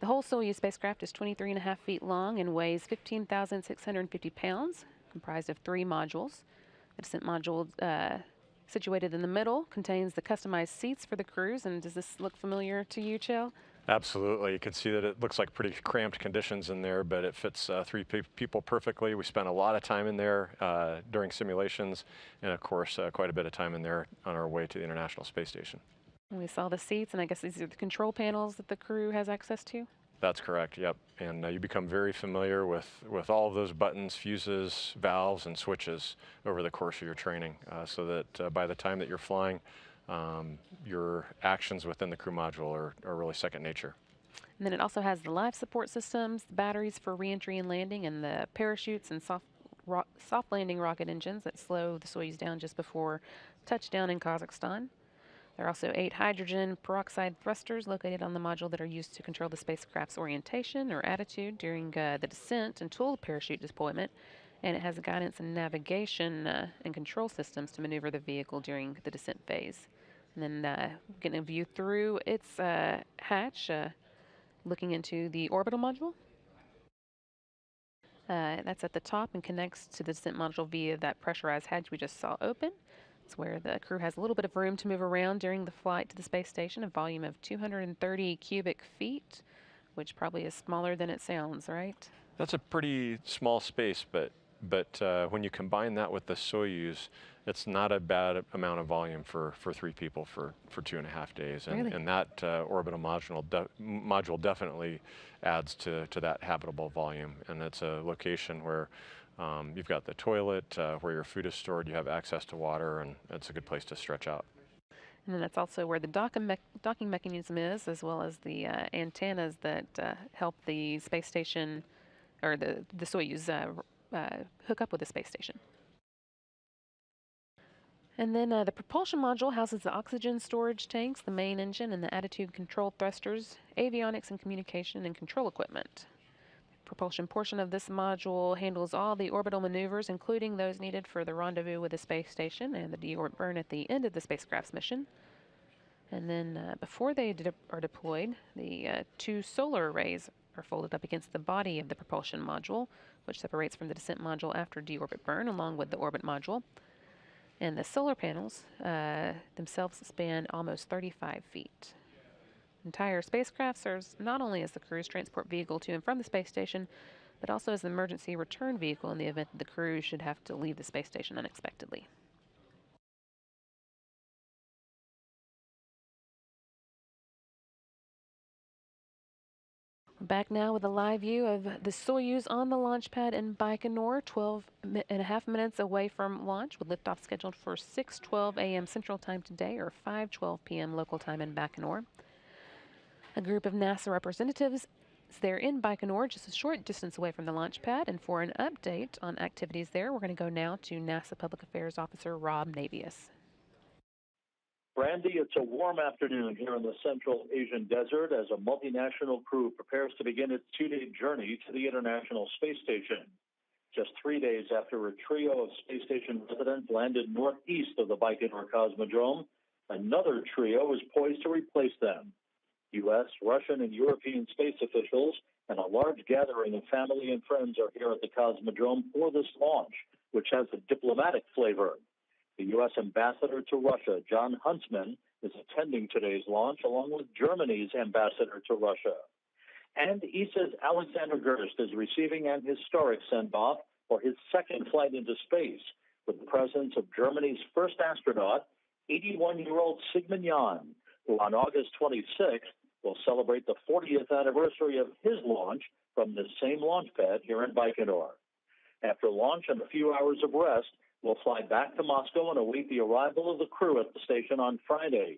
The whole Soyuz spacecraft is 23.5 feet long and weighs 15,650 pounds, comprised of 3 modules. The descent module, situated in the middle, contains the customized seats for the crews. And does this look familiar to you, Chell? Absolutely. You can see that it looks like pretty cramped conditions in there, but it fits 3 people perfectly. We spent a lot of time in there during simulations, and of course, quite a bit of time in there on our way to the International Space Station. We saw the seats, and I guess these are the control panels that the crew has access to? That's correct, yep. And you become very familiar with all of those buttons, fuses, valves, and switches over the course of your training, so that by the time that you're flying, your actions within the crew module are really second nature. And then it also has the life support systems, the batteries for reentry and landing, and the parachutes and soft landing rocket engines that slow the Soyuz down just before touchdown in Kazakhstan. There are also 8 hydrogen peroxide thrusters located on the module that are used to control the spacecraft's orientation or attitude during the descent until parachute deployment. And it has guidance and navigation and control systems to maneuver the vehicle during the descent phase. And then getting a view through its hatch, looking into the orbital module. That's at the top and connects to the descent module via that pressurized hatch we just saw open. It's where the crew has a little bit of room to move around during the flight to the space station, a volume of 230 cubic feet, which probably is smaller than it sounds, right? That's a pretty small space, but when you combine that with the Soyuz, it's not a bad amount of volume for 3 people for 2.5 days. And, Really? and that orbital module definitely adds to that habitable volume. And it's a location where you've got the toilet, where your food is stored, you have access to water, and it's a good place to stretch out. And then that's also where the docking mechanism is, as well as the antennas that help the space station, or the Soyuz, hook up with the space station. And then the propulsion module houses the oxygen storage tanks, the main engine, and the attitude control thrusters, avionics and communication and control equipment. The propulsion portion of this module handles all the orbital maneuvers, including those needed for the rendezvous with the space station and the deorbit burn at the end of the spacecraft's mission. And then before they are deployed, the 2 solar arrays are folded up against the body of the propulsion module, which separates from the descent module after deorbit burn, along with the orbit module. And the solar panels themselves span almost 35 feet. The entire spacecraft serves not only as the crew's transport vehicle to and from the space station, but also as the emergency return vehicle in the event that the crew should have to leave the space station unexpectedly. Back now with a live view of the Soyuz on the launch pad in Baikonur, 12.5 minutes away from launch, with liftoff scheduled for 6:12 a.m. Central Time today, or 5:12 p.m. local time in Baikonur. A group of NASA representatives is there in Baikonur, just a short distance away from the launch pad. And for an update on activities there, we're going to go now to NASA Public Affairs Officer Rob Navius. Brandy, it's a warm afternoon here in the Central Asian desert as a multinational crew prepares to begin its two-day journey to the International Space Station. Just 3 days after a trio of space station residents landed northeast of the Baikonur Cosmodrome, another trio is poised to replace them. U.S., Russian, and European space officials and a large gathering of family and friends are here at the Cosmodrome for this launch, which has a diplomatic flavor. The U.S. ambassador to Russia, John Huntsman, is attending today's launch, along with Germany's ambassador to Russia. And ESA's Alexander Gerst is receiving an historic send-off for his second flight into space, with the presence of Germany's first astronaut, 81-year-old Sigmund Jähn, who on August 26th will celebrate the 40th anniversary of his launch from this same launch pad here in Baikonur. After launch and a few hours of rest, we'll fly back to Moscow and await the arrival of the crew at the station on Friday.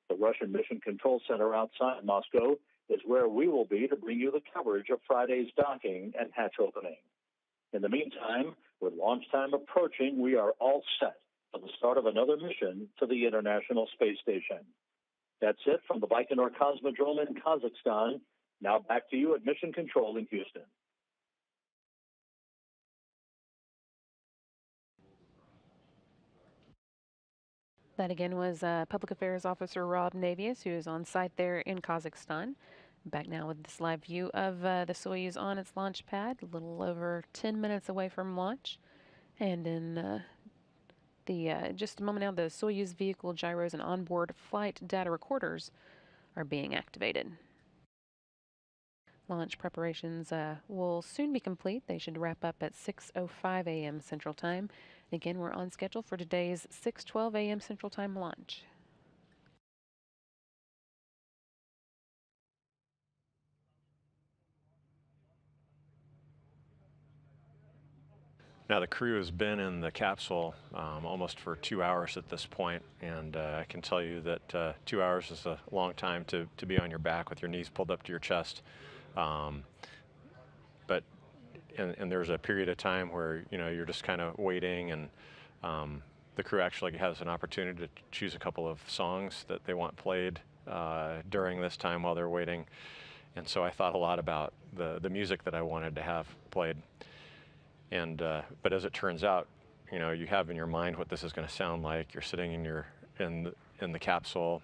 The Russian Mission Control Center outside Moscow is where we will be to bring you the coverage of Friday's docking and hatch opening. In the meantime, with launch time approaching, we are all set for the start of another mission to the International Space Station. That's it from the Baikonur Cosmodrome in Kazakhstan. Now back to you at Mission Control in Houston. That again was Public Affairs Officer Rob Navius, who is on site there in Kazakhstan. Back now with this live view of the Soyuz on its launch pad, a little over 10 minutes away from launch. And in just a moment now, the Soyuz vehicle gyros and onboard flight data recorders are being activated. Launch preparations will soon be complete. They should wrap up at 6:05 a.m. Central Time. Again, we're on schedule for today's 6:12 a.m. Central Time launch. Now the crew has been in the capsule almost for 2 hours at this point, and I can tell you that 2 hours is a long time to be on your back with your knees pulled up to your chest. But there's a period of time where you're just kind of waiting, and the crew actually has an opportunity to choose a couple of songs that they want played during this time while they're waiting. And so I thought a lot about the music that I wanted to have played. And but as it turns out, you have in your mind what this is going to sound like. You're sitting in the capsule,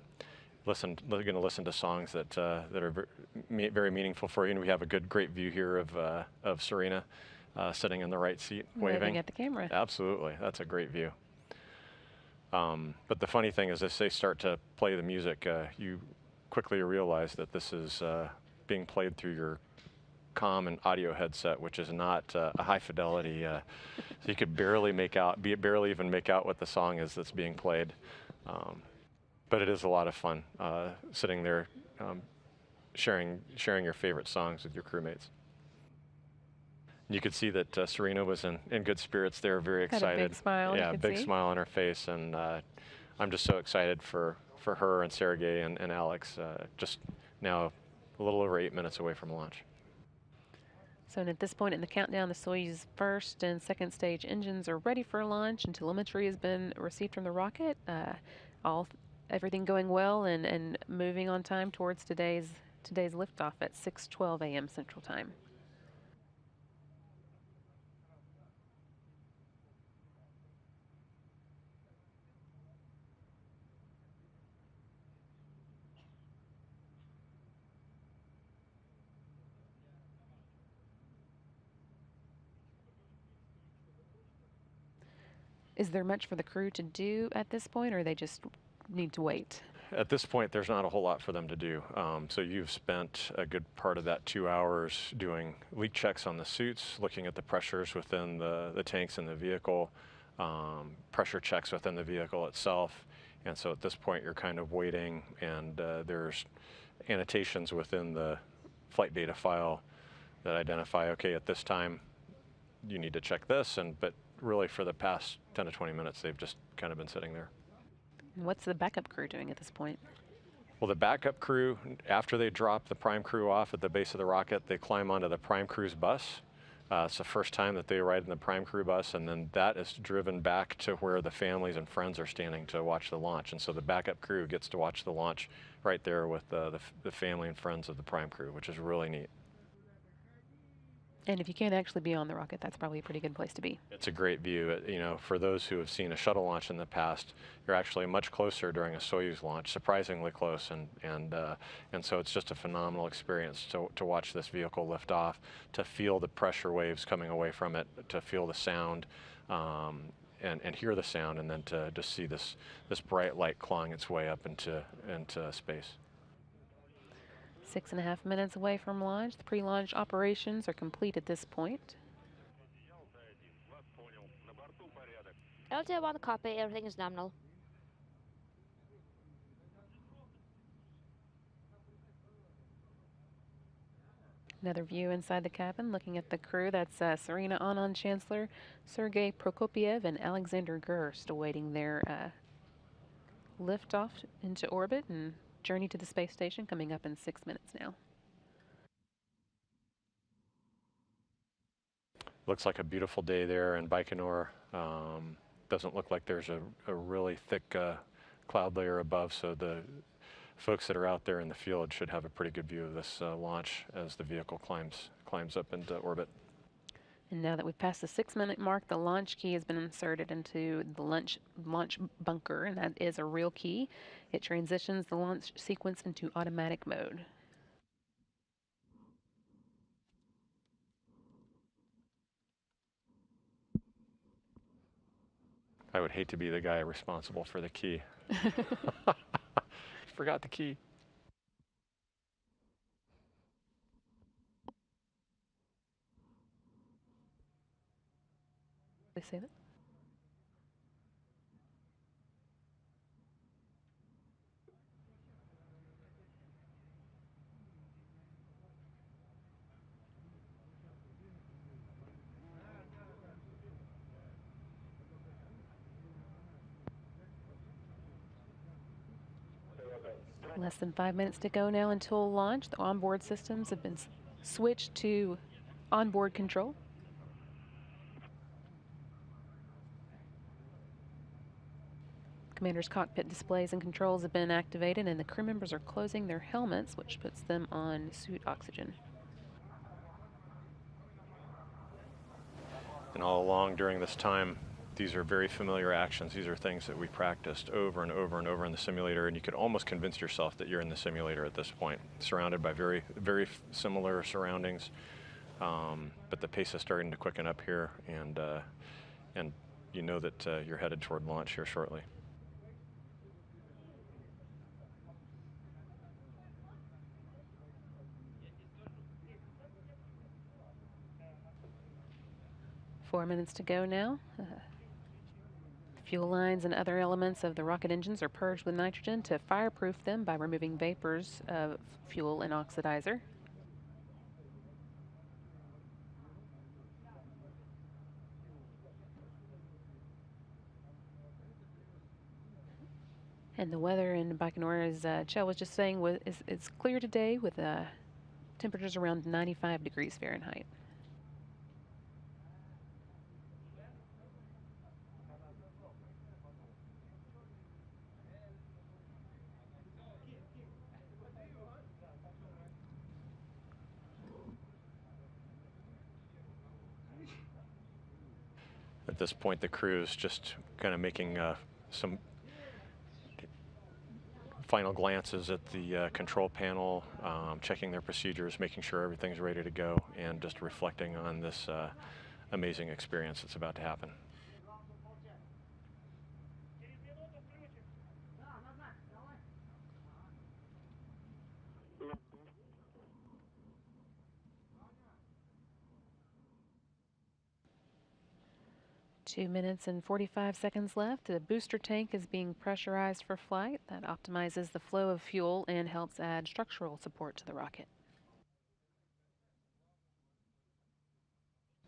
going to listen to songs that are very meaningful for you. And we have a great view here of Serena sitting in the right seat, waving at the camera. Absolutely, that's a great view. But the funny thing is, as they start to play the music, you quickly realize that this is being played through your comm and audio headset, which is not a high fidelity, so you could barely even make out what the song is that's being played. But it is a lot of fun sitting there sharing your favorite songs with your crewmates. You could see that Serena was in good spirits there, very excited. Had a big smile. Yeah, big smile on her face, and I'm just so excited for her and Sergey and Alex. Just now, a little over 8 minutes away from launch. So at this point in the countdown, the Soyuz first and second stage engines are ready for launch, and telemetry has been received from the rocket. Everything going well and moving on time towards today's liftoff at 6:12 a.m. Central Time. Is there much for the crew to do at this point, or they just need to wait? At this point, there's not a whole lot for them to do. So you've spent a good part of that 2 hours doing leak checks on the suits, looking at the pressures within the tanks in the vehicle, pressure checks within the vehicle itself. And so at this point, you're kind of waiting, and there's annotations within the flight data file that identify, okay, at this time you need to check this, but really for the past 10 to 20 minutes they've just kind of been sitting there. What's the backup crew doing at this point? Well, the backup crew, after they drop the prime crew off at the base of the rocket, they climb onto the prime crew's bus. It's the first time that they ride in the prime crew bus, and then that is driven back to where the families and friends are standing to watch the launch. And so the backup crew gets to watch the launch right there with the family and friends of the prime crew, which is really neat. And if you can't actually be on the rocket, that's probably a pretty good place to be. It's a great view. You know, for those who have seen a shuttle launch in the past, you're actually much closer during a Soyuz launch, surprisingly close, and so it's just a phenomenal experience to watch this vehicle lift off, to feel the pressure waves coming away from it, to feel the sound, and hear the sound, and then to just see this bright light clawing its way up into space. 6.5 minutes away from launch. The pre-launch operations are complete at this point. LJ1 copy, everything is nominal. Another view inside the cabin, looking at the crew. That's Serena Auñón-Chancellor, Sergei Prokopiev, and Alexander Gerst awaiting their liftoff into orbit and journey to the space station coming up in 6 minutes now. Looks like a beautiful day there in Baikonur. Doesn't look like there's a really thick cloud layer above, so the folks that are out there in the field should have a pretty good view of this launch as the vehicle climbs up into orbit. And now that we've passed the 6-minute mark, the launch key has been inserted into the launch bunker, and that is a real key. It transitions the launch sequence into automatic mode. I would hate to be the guy responsible for the key. Forgot the key. They say that? Less than 5 minutes to go now until launch. The onboard systems have been switched to onboard control. Commander's cockpit displays and controls have been activated, and the crew members are closing their helmets, which puts them on suit oxygen. And all along during this time, these are very familiar actions. These are things that we practiced over and over and over in the simulator, and you could almost convince yourself that you're in the simulator at this point, surrounded by very, very similar surroundings. But the pace is starting to quicken up here, and you know that you're headed toward launch here shortly. Four minutes to go now. Fuel lines and other elements of the rocket engines are purged with nitrogen to fireproof them by removing vapors of fuel and oxidizer. And the weather in Baikonur, as Chell was just saying, is clear today with temperatures around 95 degrees Fahrenheit. At this point, the crew is just kind of making some final glances at the control panel, checking their procedures, making sure everything's ready to go, and just reflecting on this amazing experience that's about to happen. Two minutes and 45 seconds left. The booster tank is being pressurized for flight. That optimizes the flow of fuel and helps add structural support to the rocket.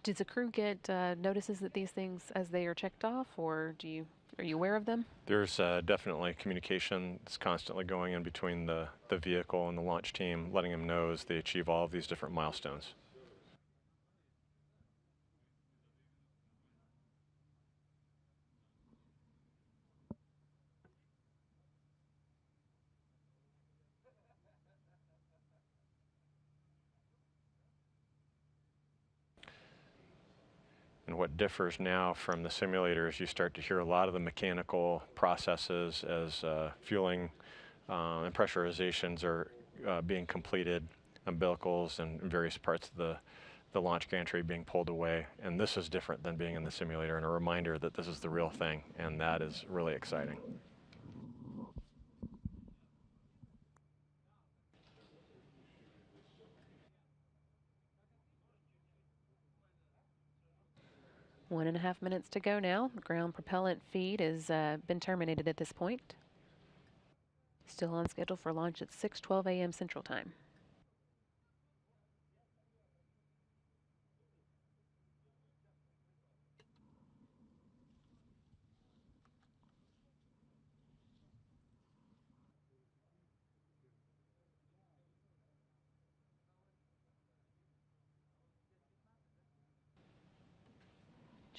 Does the crew get notices that these things as they are checked off, or are you aware of them? There's definitely communication that's constantly going in between the vehicle and the launch team, letting them know as they achieve all of these different milestones. And what differs now from the simulators, you start to hear a lot of the mechanical processes as fueling and pressurizations are being completed, umbilicals and various parts of the launch gantry being pulled away. And this is different than being in the simulator, and a reminder that this is the real thing, and that is really exciting. One and a half minutes to go now. Ground propellant feed has been terminated at this point. Still on schedule for launch at 6:12 a.m. Central Time.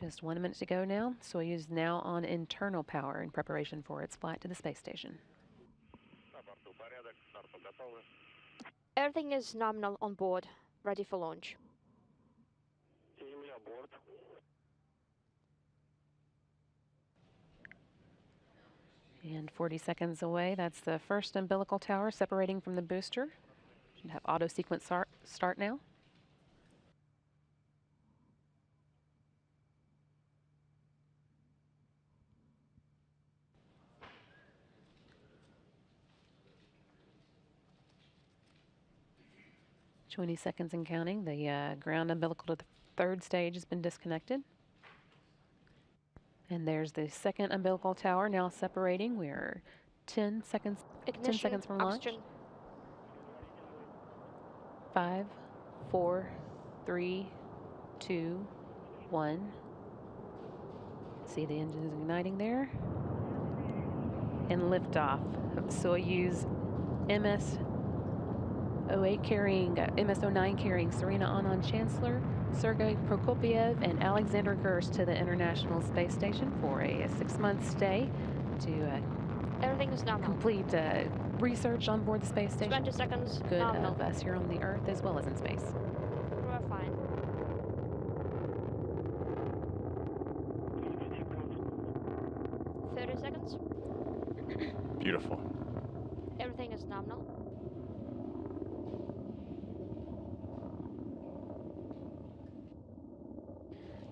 Just 1 minute to go now. Soyuz now on internal power in preparation for its flight to the space station. Everything is nominal on board, ready for launch. And 40 seconds away, that's the first umbilical tower separating from the booster. Should have auto sequence start now. Twenty seconds and counting. The ground umbilical to the third stage has been disconnected. And there's the second umbilical tower now separating. We're 10 seconds from launch. Oxygen. 5, 4, 3, 2, 1. See the engines igniting there. And liftoff of Soyuz MS-09 carrying Serena Auñón-Chancellor, Sergei Prokopiev, and Alexander Gerst to the International Space Station for a 6-month stay to Everything is nominal. complete research on board the space station. 20 seconds. Good nominal. of us here on the Earth as well as in space. We're fine. 30 seconds. Beautiful. Everything is nominal.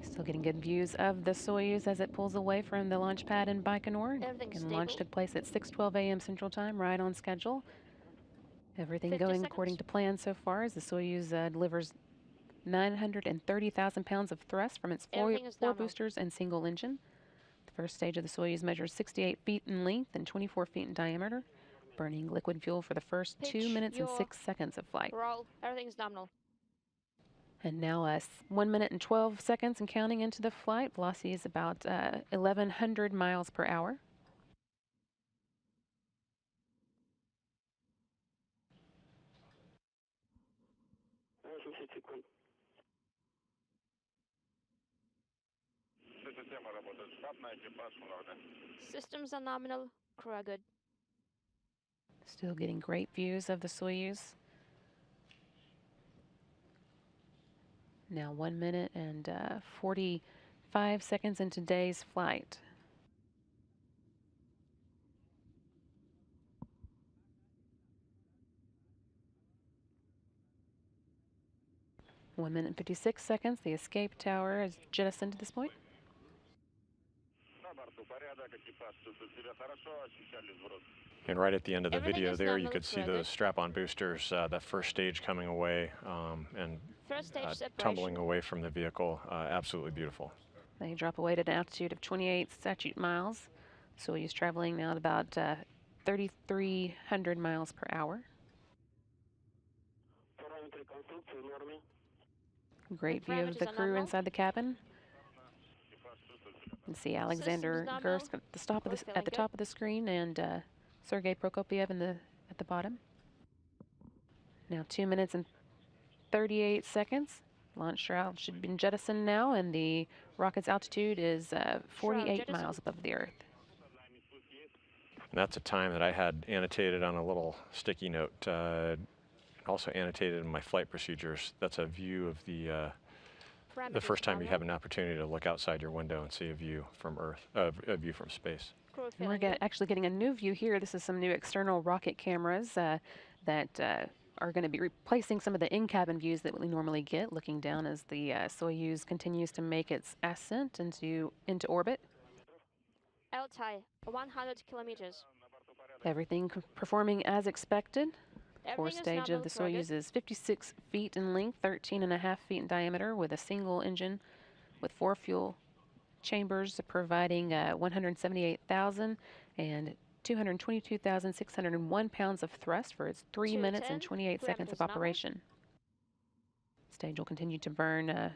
Still getting good views of the Soyuz as it pulls away from the launch pad in Baikonur. Everything's And launch stable. took place at 6:12 a.m. Central Time, right on schedule. Everything 50 going seconds. according to plan so far as the Soyuz delivers 930,000 pounds of thrust from its four Everything is nominal. boosters and single engine. The first stage of the Soyuz measures 68 feet in length and 24 feet in diameter, burning liquid fuel for the first Pitch 2 minutes and your 6 seconds of flight. Roll. Everything is nominal. And now 1 minute and 12 seconds and counting into the flight. Velocity is about 1,100 miles per hour. Systems are nominal. Crew are good. Still getting great views of the Soyuz. Now 1 minute and 45 seconds into today's flight. One minute and 56 seconds. The escape tower is jettisoned at this point. And right at the end of the Everything video is there, you nominal, could see correct. those strap-on boosters, that first stage coming away and First stage separation. tumbling away from the vehicle. Absolutely beautiful. They drop away at an altitude of 28 statute miles. Soyuz traveling now at about 3,300 miles per hour. Great view of parameters the are crew nominal. inside the cabin. You can see Alexander nominal. Gerst at Feeling at the good. top of the screen, and Sergei Prokopiev at the bottom. Now 2 minutes and 38 seconds. Launch shroud should be jettisoned now, and the rocket's altitude is 48 jettisoned. miles above the Earth. And that's a time that I had annotated on a little sticky note, also annotated in my flight procedures. That's a view of the Parameters first time you nominal. have an opportunity to look outside your window and see a view from Earth, a view from space. Crew And feeling we're good. actually getting a new view here. This is some new external rocket cameras that are going to be replacing some of the in-cabin views that we normally get, looking down as the Soyuz continues to make its ascent into orbit. LTI 100 kilometers. Everything performing as expected. Core Everything is stage of nominal. the Crew good. Soyuz is 56 feet in length, 13.5 feet in diameter, with a single engine with 4 fuel chambers providing 178,000 and 222,601 pounds of thrust for its 3 minutes and 210. 28 seconds of Parameters nominal. operation. Stage will continue to burn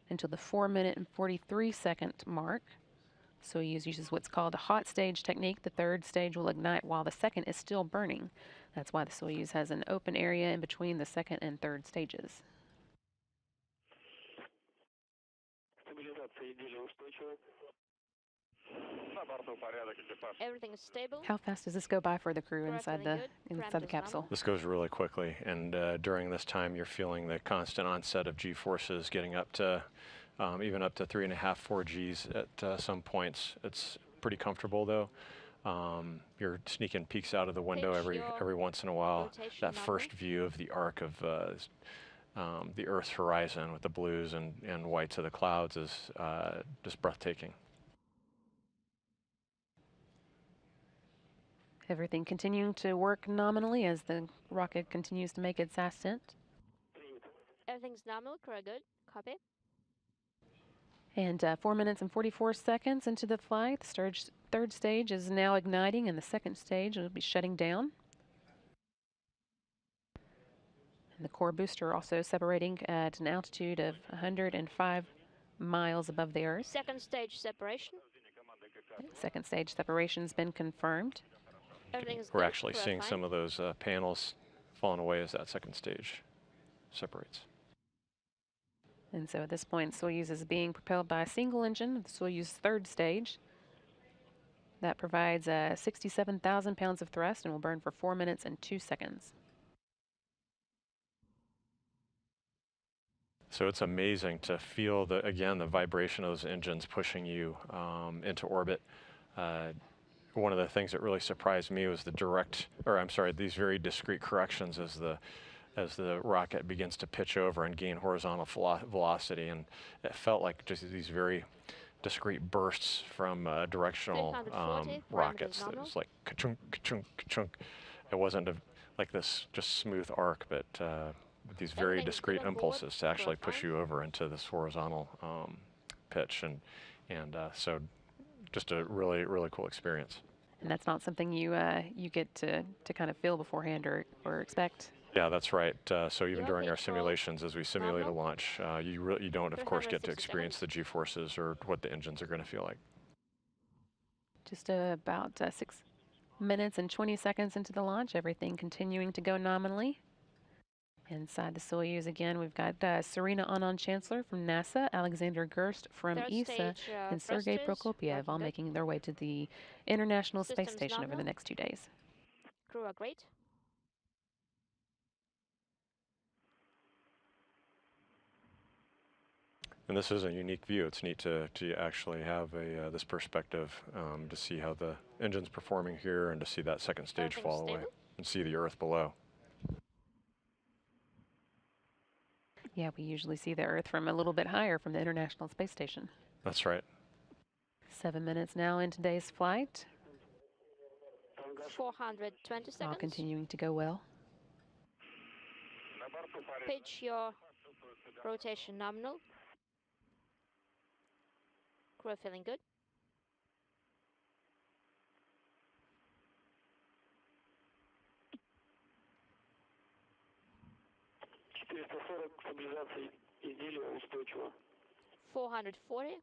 until the 4-minute and 43-second mark. Soyuz uses what's called a hot stage technique. The third stage will ignite while the second is still burning. That's why the Soyuz has an open area in between the second and third stages. Everything is stable. How fast does this go by for the crew Crew are inside feeling the good. inside the Parameters capsule? nominal. This goes really quickly, and during this time, you're feeling the constant onset of G-forces getting up to even up to 3.5, 4 Gs at some points. It's pretty comfortable, though. You're sneaking peeks out of the window Pitch your every once in a while. rotation That nominal. first view of the arc of the Earth's horizon with the blues and whites of the clouds is just breathtaking. Everything continuing to work nominally as the rocket continues to make its ascent. Everything's nominal. Crew good. Copy. And 4 minutes and 44 seconds into the flight, the third stage is now igniting, and the second stage will be shutting down. And the core booster also separating at an altitude of 105 miles above the Earth. Second stage separation. Second stage separation's been confirmed. Everything is We're good. actually Crew are seeing fine. some of those panels falling away as that second stage separates. And so at this point, Soyuz is being propelled by a single engine, the Soyuz third stage. That provides 67,000 pounds of thrust and will burn for 4 minutes and 2 seconds. So it's amazing to feel, again, the vibration of those engines pushing you into orbit. One of the things that really surprised me was these very discrete corrections as the rocket begins to pitch over and gain horizontal velocity, and it felt like just these very discrete bursts from directional 340, rockets. parameters It nominal. was like ka-chunk, ka-chunk, ka-chunk. It wasn't like this just smooth arc, but with these very Everything's discrete good on board. impulses to actually Crew are push fine. you over into this horizontal pitch, and so just a really, really cool experience. And that's not something you get to kind of feel beforehand or expect. Yeah, that's right. So even Your during our pitch roll simulations, as we simulate a nominal. launch, you don't, of course, get to 360 experience the seconds. G-forces or what the engines are going to feel like. Just about 6 minutes and 20 seconds into the launch, everything continuing to go nominally. Inside the Soyuz again, we've got Serena Auñón-Chancellor from NASA, Alexander Gerst from Third ESA, stage and Sergei thrusters Prokopiev, working all good. making their way to the International Space Systems Station over the nominal. next 2 days. Crew are great. And this is a unique view. It's neat to actually have this perspective to see how the engine's performing here and to see that second stage Everything's fall away stable. and see the Earth below. Yeah, we usually see the Earth from a little bit higher from the International Space Station. That's right. 7 minutes now in today's flight, 420 all seconds. continuing to go well. Pitch your rotation nominal. Crew are feeling good. 440.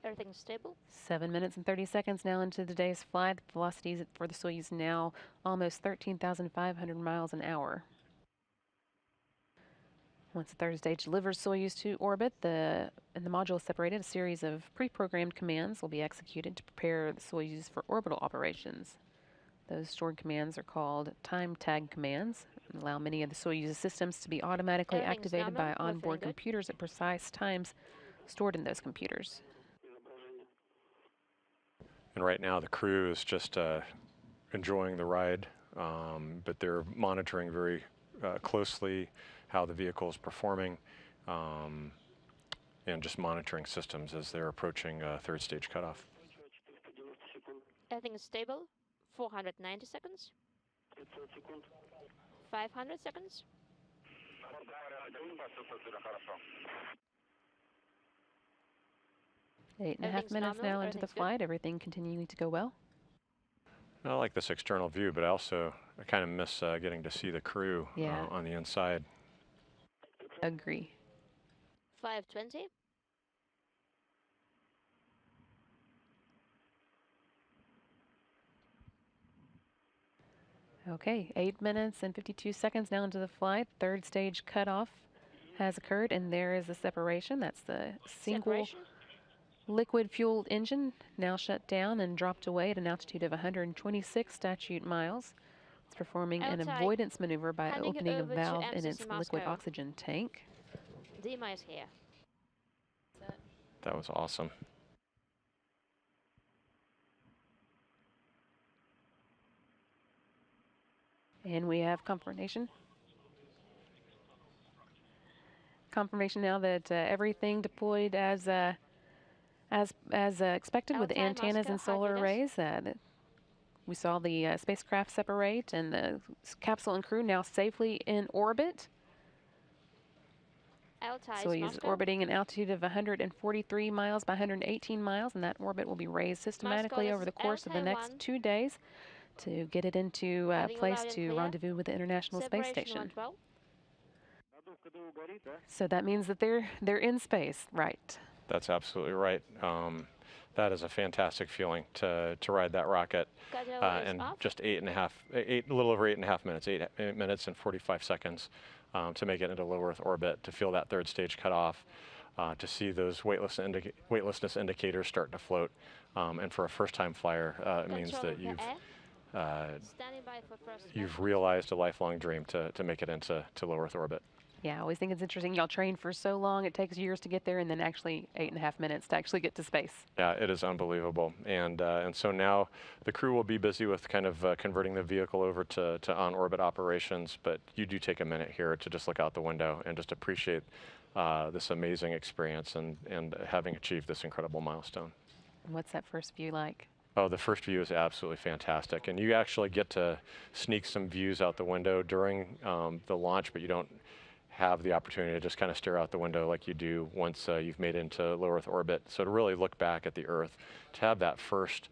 Everything's stable. 7 minutes and 30 seconds now into today's flight. The velocities for the Soyuz now almost 13,500 miles an hour. Once the third stage delivers Soyuz to orbit, and the module is separated, a series of pre-programmed commands will be executed to prepare the Soyuz for orbital operations. Those stored commands are called time tag commands and allow many of the Soyuz systems to be automatically activated by onboard computers at precise times stored in those computers. And right now the crew is just enjoying the ride, but they're monitoring very closely how the vehicle is performing, and just monitoring systems as they're approaching third stage cutoff. Everything is stable. 490 seconds. 500 seconds. 8.5 minutes now into the flight. Everything continuing to go well. I like this external view, but I kind of miss getting to see the crew on the inside. Agree. 520. Okay, 8 minutes and 52 seconds now into the flight. Third stage cutoff has occurred, and there is a separation. That's the single liquid-fueled engine now shut down and dropped away at an altitude of 126 statute miles. It's performing an avoidance maneuver by opening a valve in its liquid oxygen tank. Dima is here. That was awesome. And we have confirmation. Confirmation now that everything deployed as expected with the antennas and solar arrays. We saw the spacecraft separate and the capsule and crew now safely in orbit. Soyuz orbiting an altitude of 143 miles by 118 miles, and that orbit will be raised systematically over the course of the next 2 days to get it into place to rendezvous with the International Space Station. So that means that they're in space, right? That's absolutely right. That is a fantastic feeling to ride that rocket in just a little over 8.5 minutes, 8 minutes and 45 seconds to make it into low Earth orbit, to feel that third stage cut off, to see those weightlessness indicators start to float. And for a first-time flyer, it means that you've realized a lifelong dream to make it into low Earth orbit. Yeah, I always think it's interesting. Y'all train for so long, it takes years to get there, and then actually 8.5 minutes to actually get to space. Yeah, it is unbelievable. And so now the crew will be busy with kind of converting the vehicle over to on-orbit operations, but you do take a minute here to just look out the window and just appreciate this amazing experience and having achieved this incredible milestone. And what's that first view like? Oh, the first view is absolutely fantastic. And you actually get to sneak some views out the window during the launch, but you don't have the opportunity to just kind of stare out the window like you do once you've made it into low Earth orbit. So to really look back at the Earth, to have that first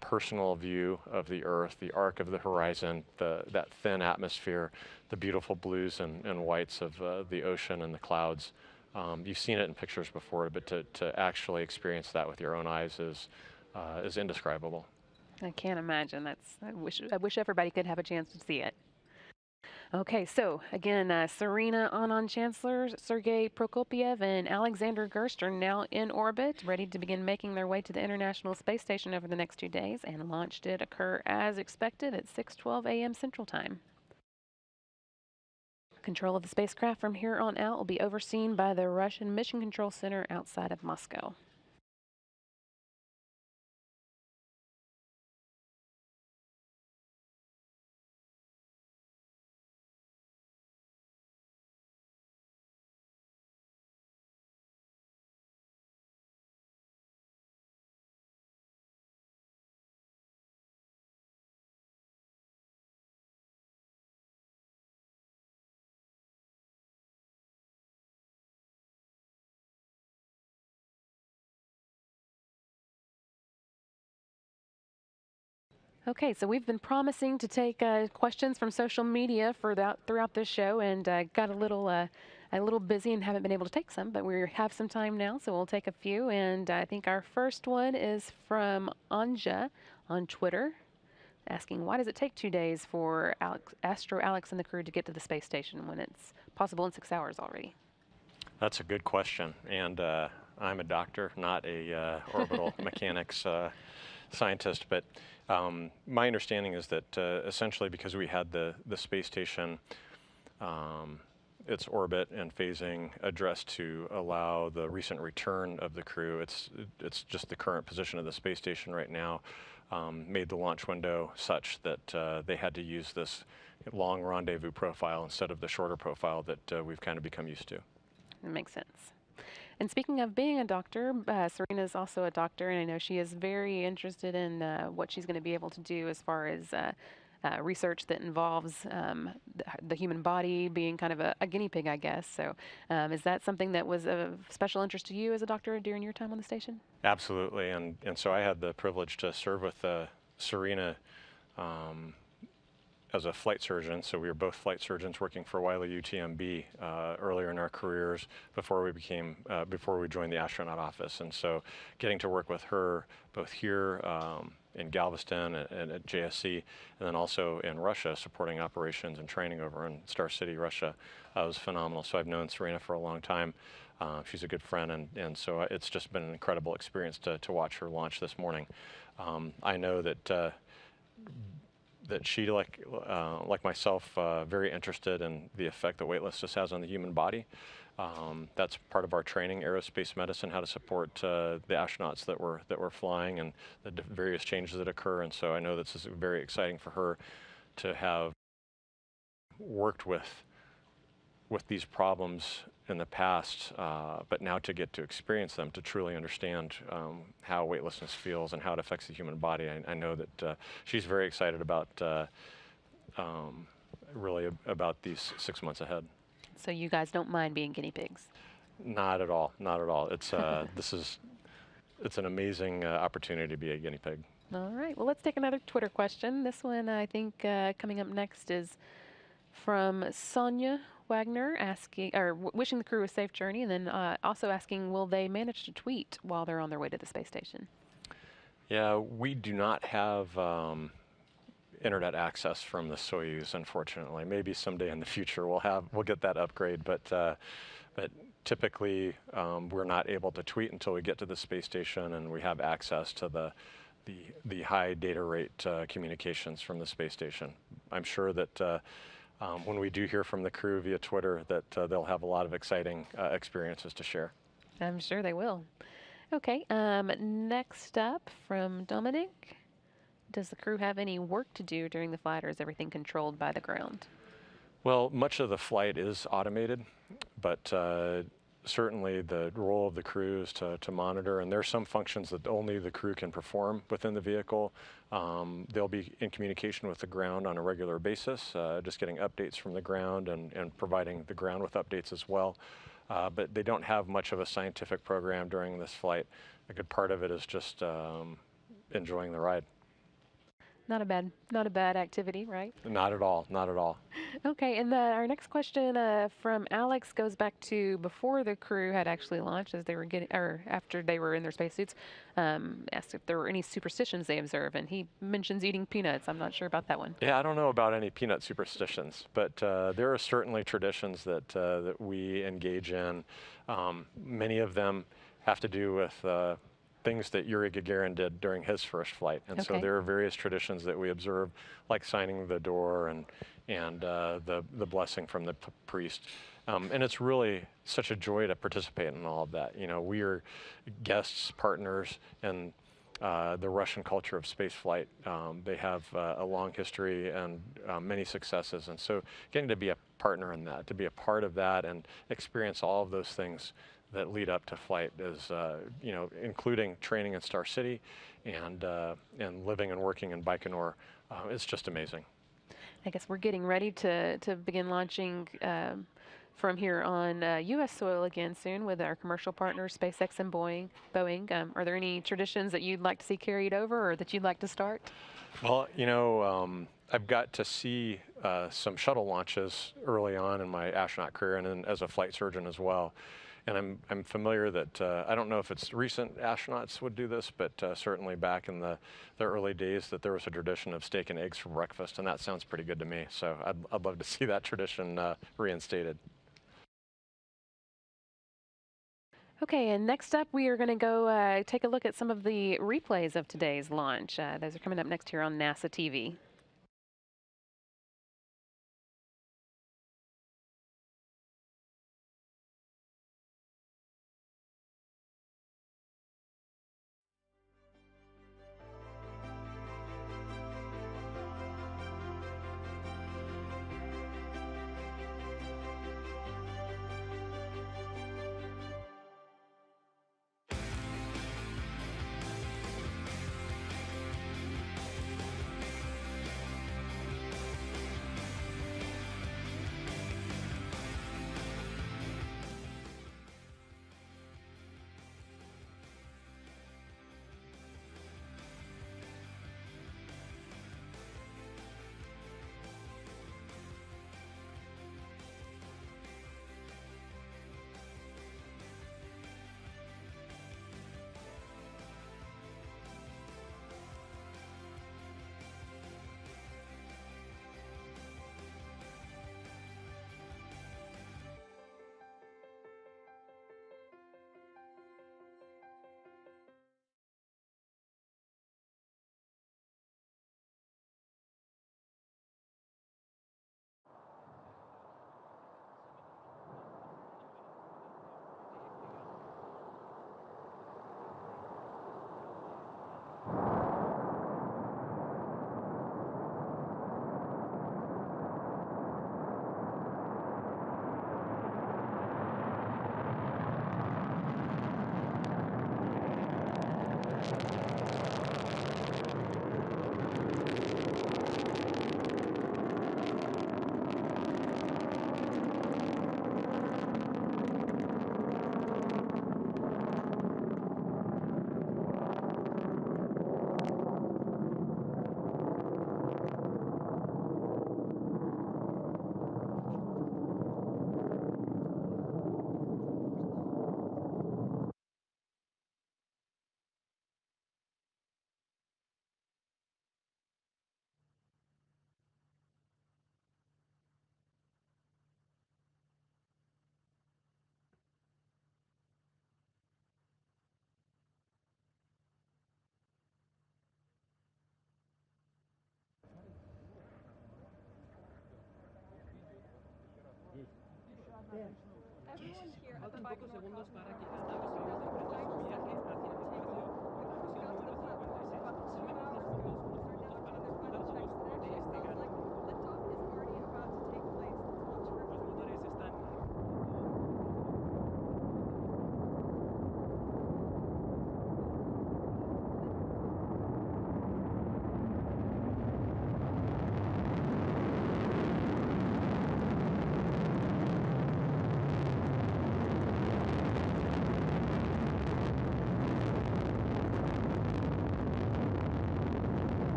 personal view of the Earth, the arc of the horizon, that thin atmosphere, the beautiful blues and whites of the ocean and the clouds. You've seen it in pictures before, but to actually experience that with your own eyes is indescribable. I can't imagine. I wish everybody could have a chance to see it. Okay, so again, Serena Auñón-Chancellor, Sergei Prokopyev, and Alexander Gerst are now in orbit, ready to begin making their way to the International Space Station over the next 2 days, and launch did occur as expected at 6:12 a.m. Central Time. Control of the spacecraft from here on out will be overseen by the Russian Mission Control Center outside of Moscow. Okay, so we've been promising to take questions from social media throughout this show, and got a little a little busy and haven't been able to take some, but we have some time now, so we'll take a few. And I think our first one is from Anja on Twitter, asking, why does it take 2 days for Astro Alex and the crew to get to the space station when it's possible in 6 hours already? That's a good question, and I'm a doctor, not a orbital mechanics scientist, but my understanding is that essentially because we had the space station, its orbit and phasing addressed to allow the recent return of the crew, it's just the current position of the space station right now made the launch window such that they had to use this long rendezvous profile instead of the shorter profile that we've kind of become used to. That makes sense. And speaking of being a doctor, Serena is also a doctor, and I know she is very interested in what she's going to be able to do as far as research that involves the human body being kind of a guinea pig, I guess. So is that something that was of special interest to you as a doctor during your time on the station? Absolutely, and so I had the privilege to serve with Serena as a flight surgeon. So we were both flight surgeons working for Wiley UTMB earlier in our careers before we joined the astronaut office. And so getting to work with her both here in Galveston and at JSC, and then also in Russia supporting operations and training over in Star City, Russia, was phenomenal. So I've known Serena for a long time. She's a good friend, and so it's just been an incredible experience to watch her launch this morning. I know that she, like myself, very interested in the effect that weightlessness has on the human body. That's part of our training, aerospace medicine, how to support the astronauts that we're flying and the various changes that occur. And so I know this is very exciting for her to have worked with these problems in the past, but now to get to experience them, to truly understand how weightlessness feels and how it affects the human body. I know that she's very excited about really about these 6 months ahead. So you guys don't mind being guinea pigs? Not at all, not at all. It's it's an amazing opportunity to be a guinea pig. All right, well, let's take another Twitter question. This one, I think, coming up next is from Sonia Wagner, asking, or wishing the crew a safe journey, and then also asking, will they manage to tweet while they're on their way to the space station? Yeah, we do not have internet access from the Soyuz, unfortunately. Maybe someday in the future we'll get that upgrade, but typically we're not able to tweet until we get to the space station and we have access to the high data rate communications from the space station. I'm sure that when we do hear from the crew via Twitter that they'll have a lot of exciting experiences to share. I'm sure they will. Okay, next up from Dominic. Does the crew have any work to do during the flight, or is everything controlled by the ground? Well, much of the flight is automated, but certainly the role of the crew is to monitor, and there are some functions that only the crew can perform within the vehicle. They'll be in communication with the ground on a regular basis, just getting updates from the ground and providing the ground with updates as well. But they don't have much of a scientific program during this flight. A good part of it is just enjoying the ride. Not a bad activity, right? Not at all, not at all. Okay, and our next question from Alex goes back to before the crew had actually launched, as they were after they were in their spacesuits. Asked if there were any superstitions they observe, and he mentions eating peanuts. I'm not sure about that one. Yeah, I don't know about any peanut superstitions, but there are certainly traditions that we engage in. Many of them have to do with things that Yuri Gagarin did during his first flight. And so there are various traditions that we observe, like signing the door and the blessing from the priest. And it's really such a joy to participate in all of that. You know, we are guests, partners, and the Russian culture of spaceflight. They have a long history and many successes. And so getting to be a partner in that, to be a part of that and experience all of those things that lead up to flight is, you know, including training in Star City and living and working in Baikonur. It's just amazing. I guess we're getting ready to begin launching from here on U.S. soil again soon with our commercial partners, SpaceX and Boeing. Are there any traditions that you'd like to see carried over or that you'd like to start? Well, you know, I've got to see some shuttle launches early on in my astronaut career, and then as a flight surgeon as well. And I'm familiar that, I don't know if it's recent astronauts would do this, but certainly back in the early days that there was a tradition of steak and eggs for breakfast, and that sounds pretty good to me. So I'd love to see that tradition reinstated. Okay, and next up we are going to go take a look at some of the replays of today's launch. Those are coming up next here on NASA TV. Faltan pocos segundos para que la nave solar complete su viaje hacia el espacio con la misión número 56. Solamente unos segundos para disfrutar todos de este gran momento. Los motores están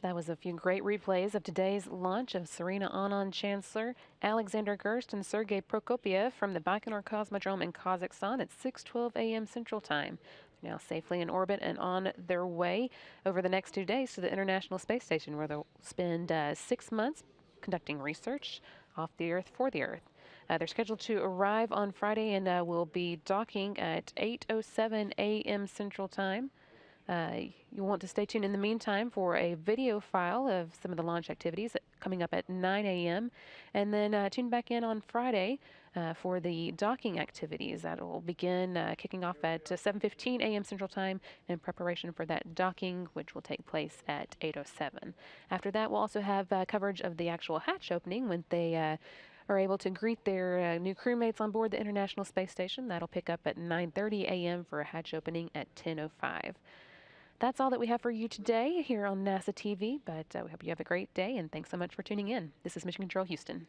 That was a few great replays of today's launch of Serena Auñón-Chancellor, Alexander Gerst, and Sergei Prokopiev from the Baikonur Cosmodrome in Kazakhstan at 6:12 a.m. Central Time. They're now safely in orbit and on their way over the next 2 days to the International Space Station, where they'll spend 6 months conducting research off the Earth for the Earth. They're scheduled to arrive on Friday and will be docking at 8:07 a.m. Central Time. You'll want to stay tuned in the meantime for a video file of some of the launch activities coming up at 9 a.m. And then tune back in on Friday for the docking activities. That will begin kicking off at 7:15 a.m. Central Time in preparation for that docking, which will take place at 8:07. After that, we'll also have coverage of the actual hatch opening when they are able to greet their new crewmates on board the International Space Station. That'll pick up at 9:30 a.m. for a hatch opening at 10:05. That's all that we have for you today here on NASA TV, but we hope you have a great day, and thanks so much for tuning in. This is Mission Control Houston.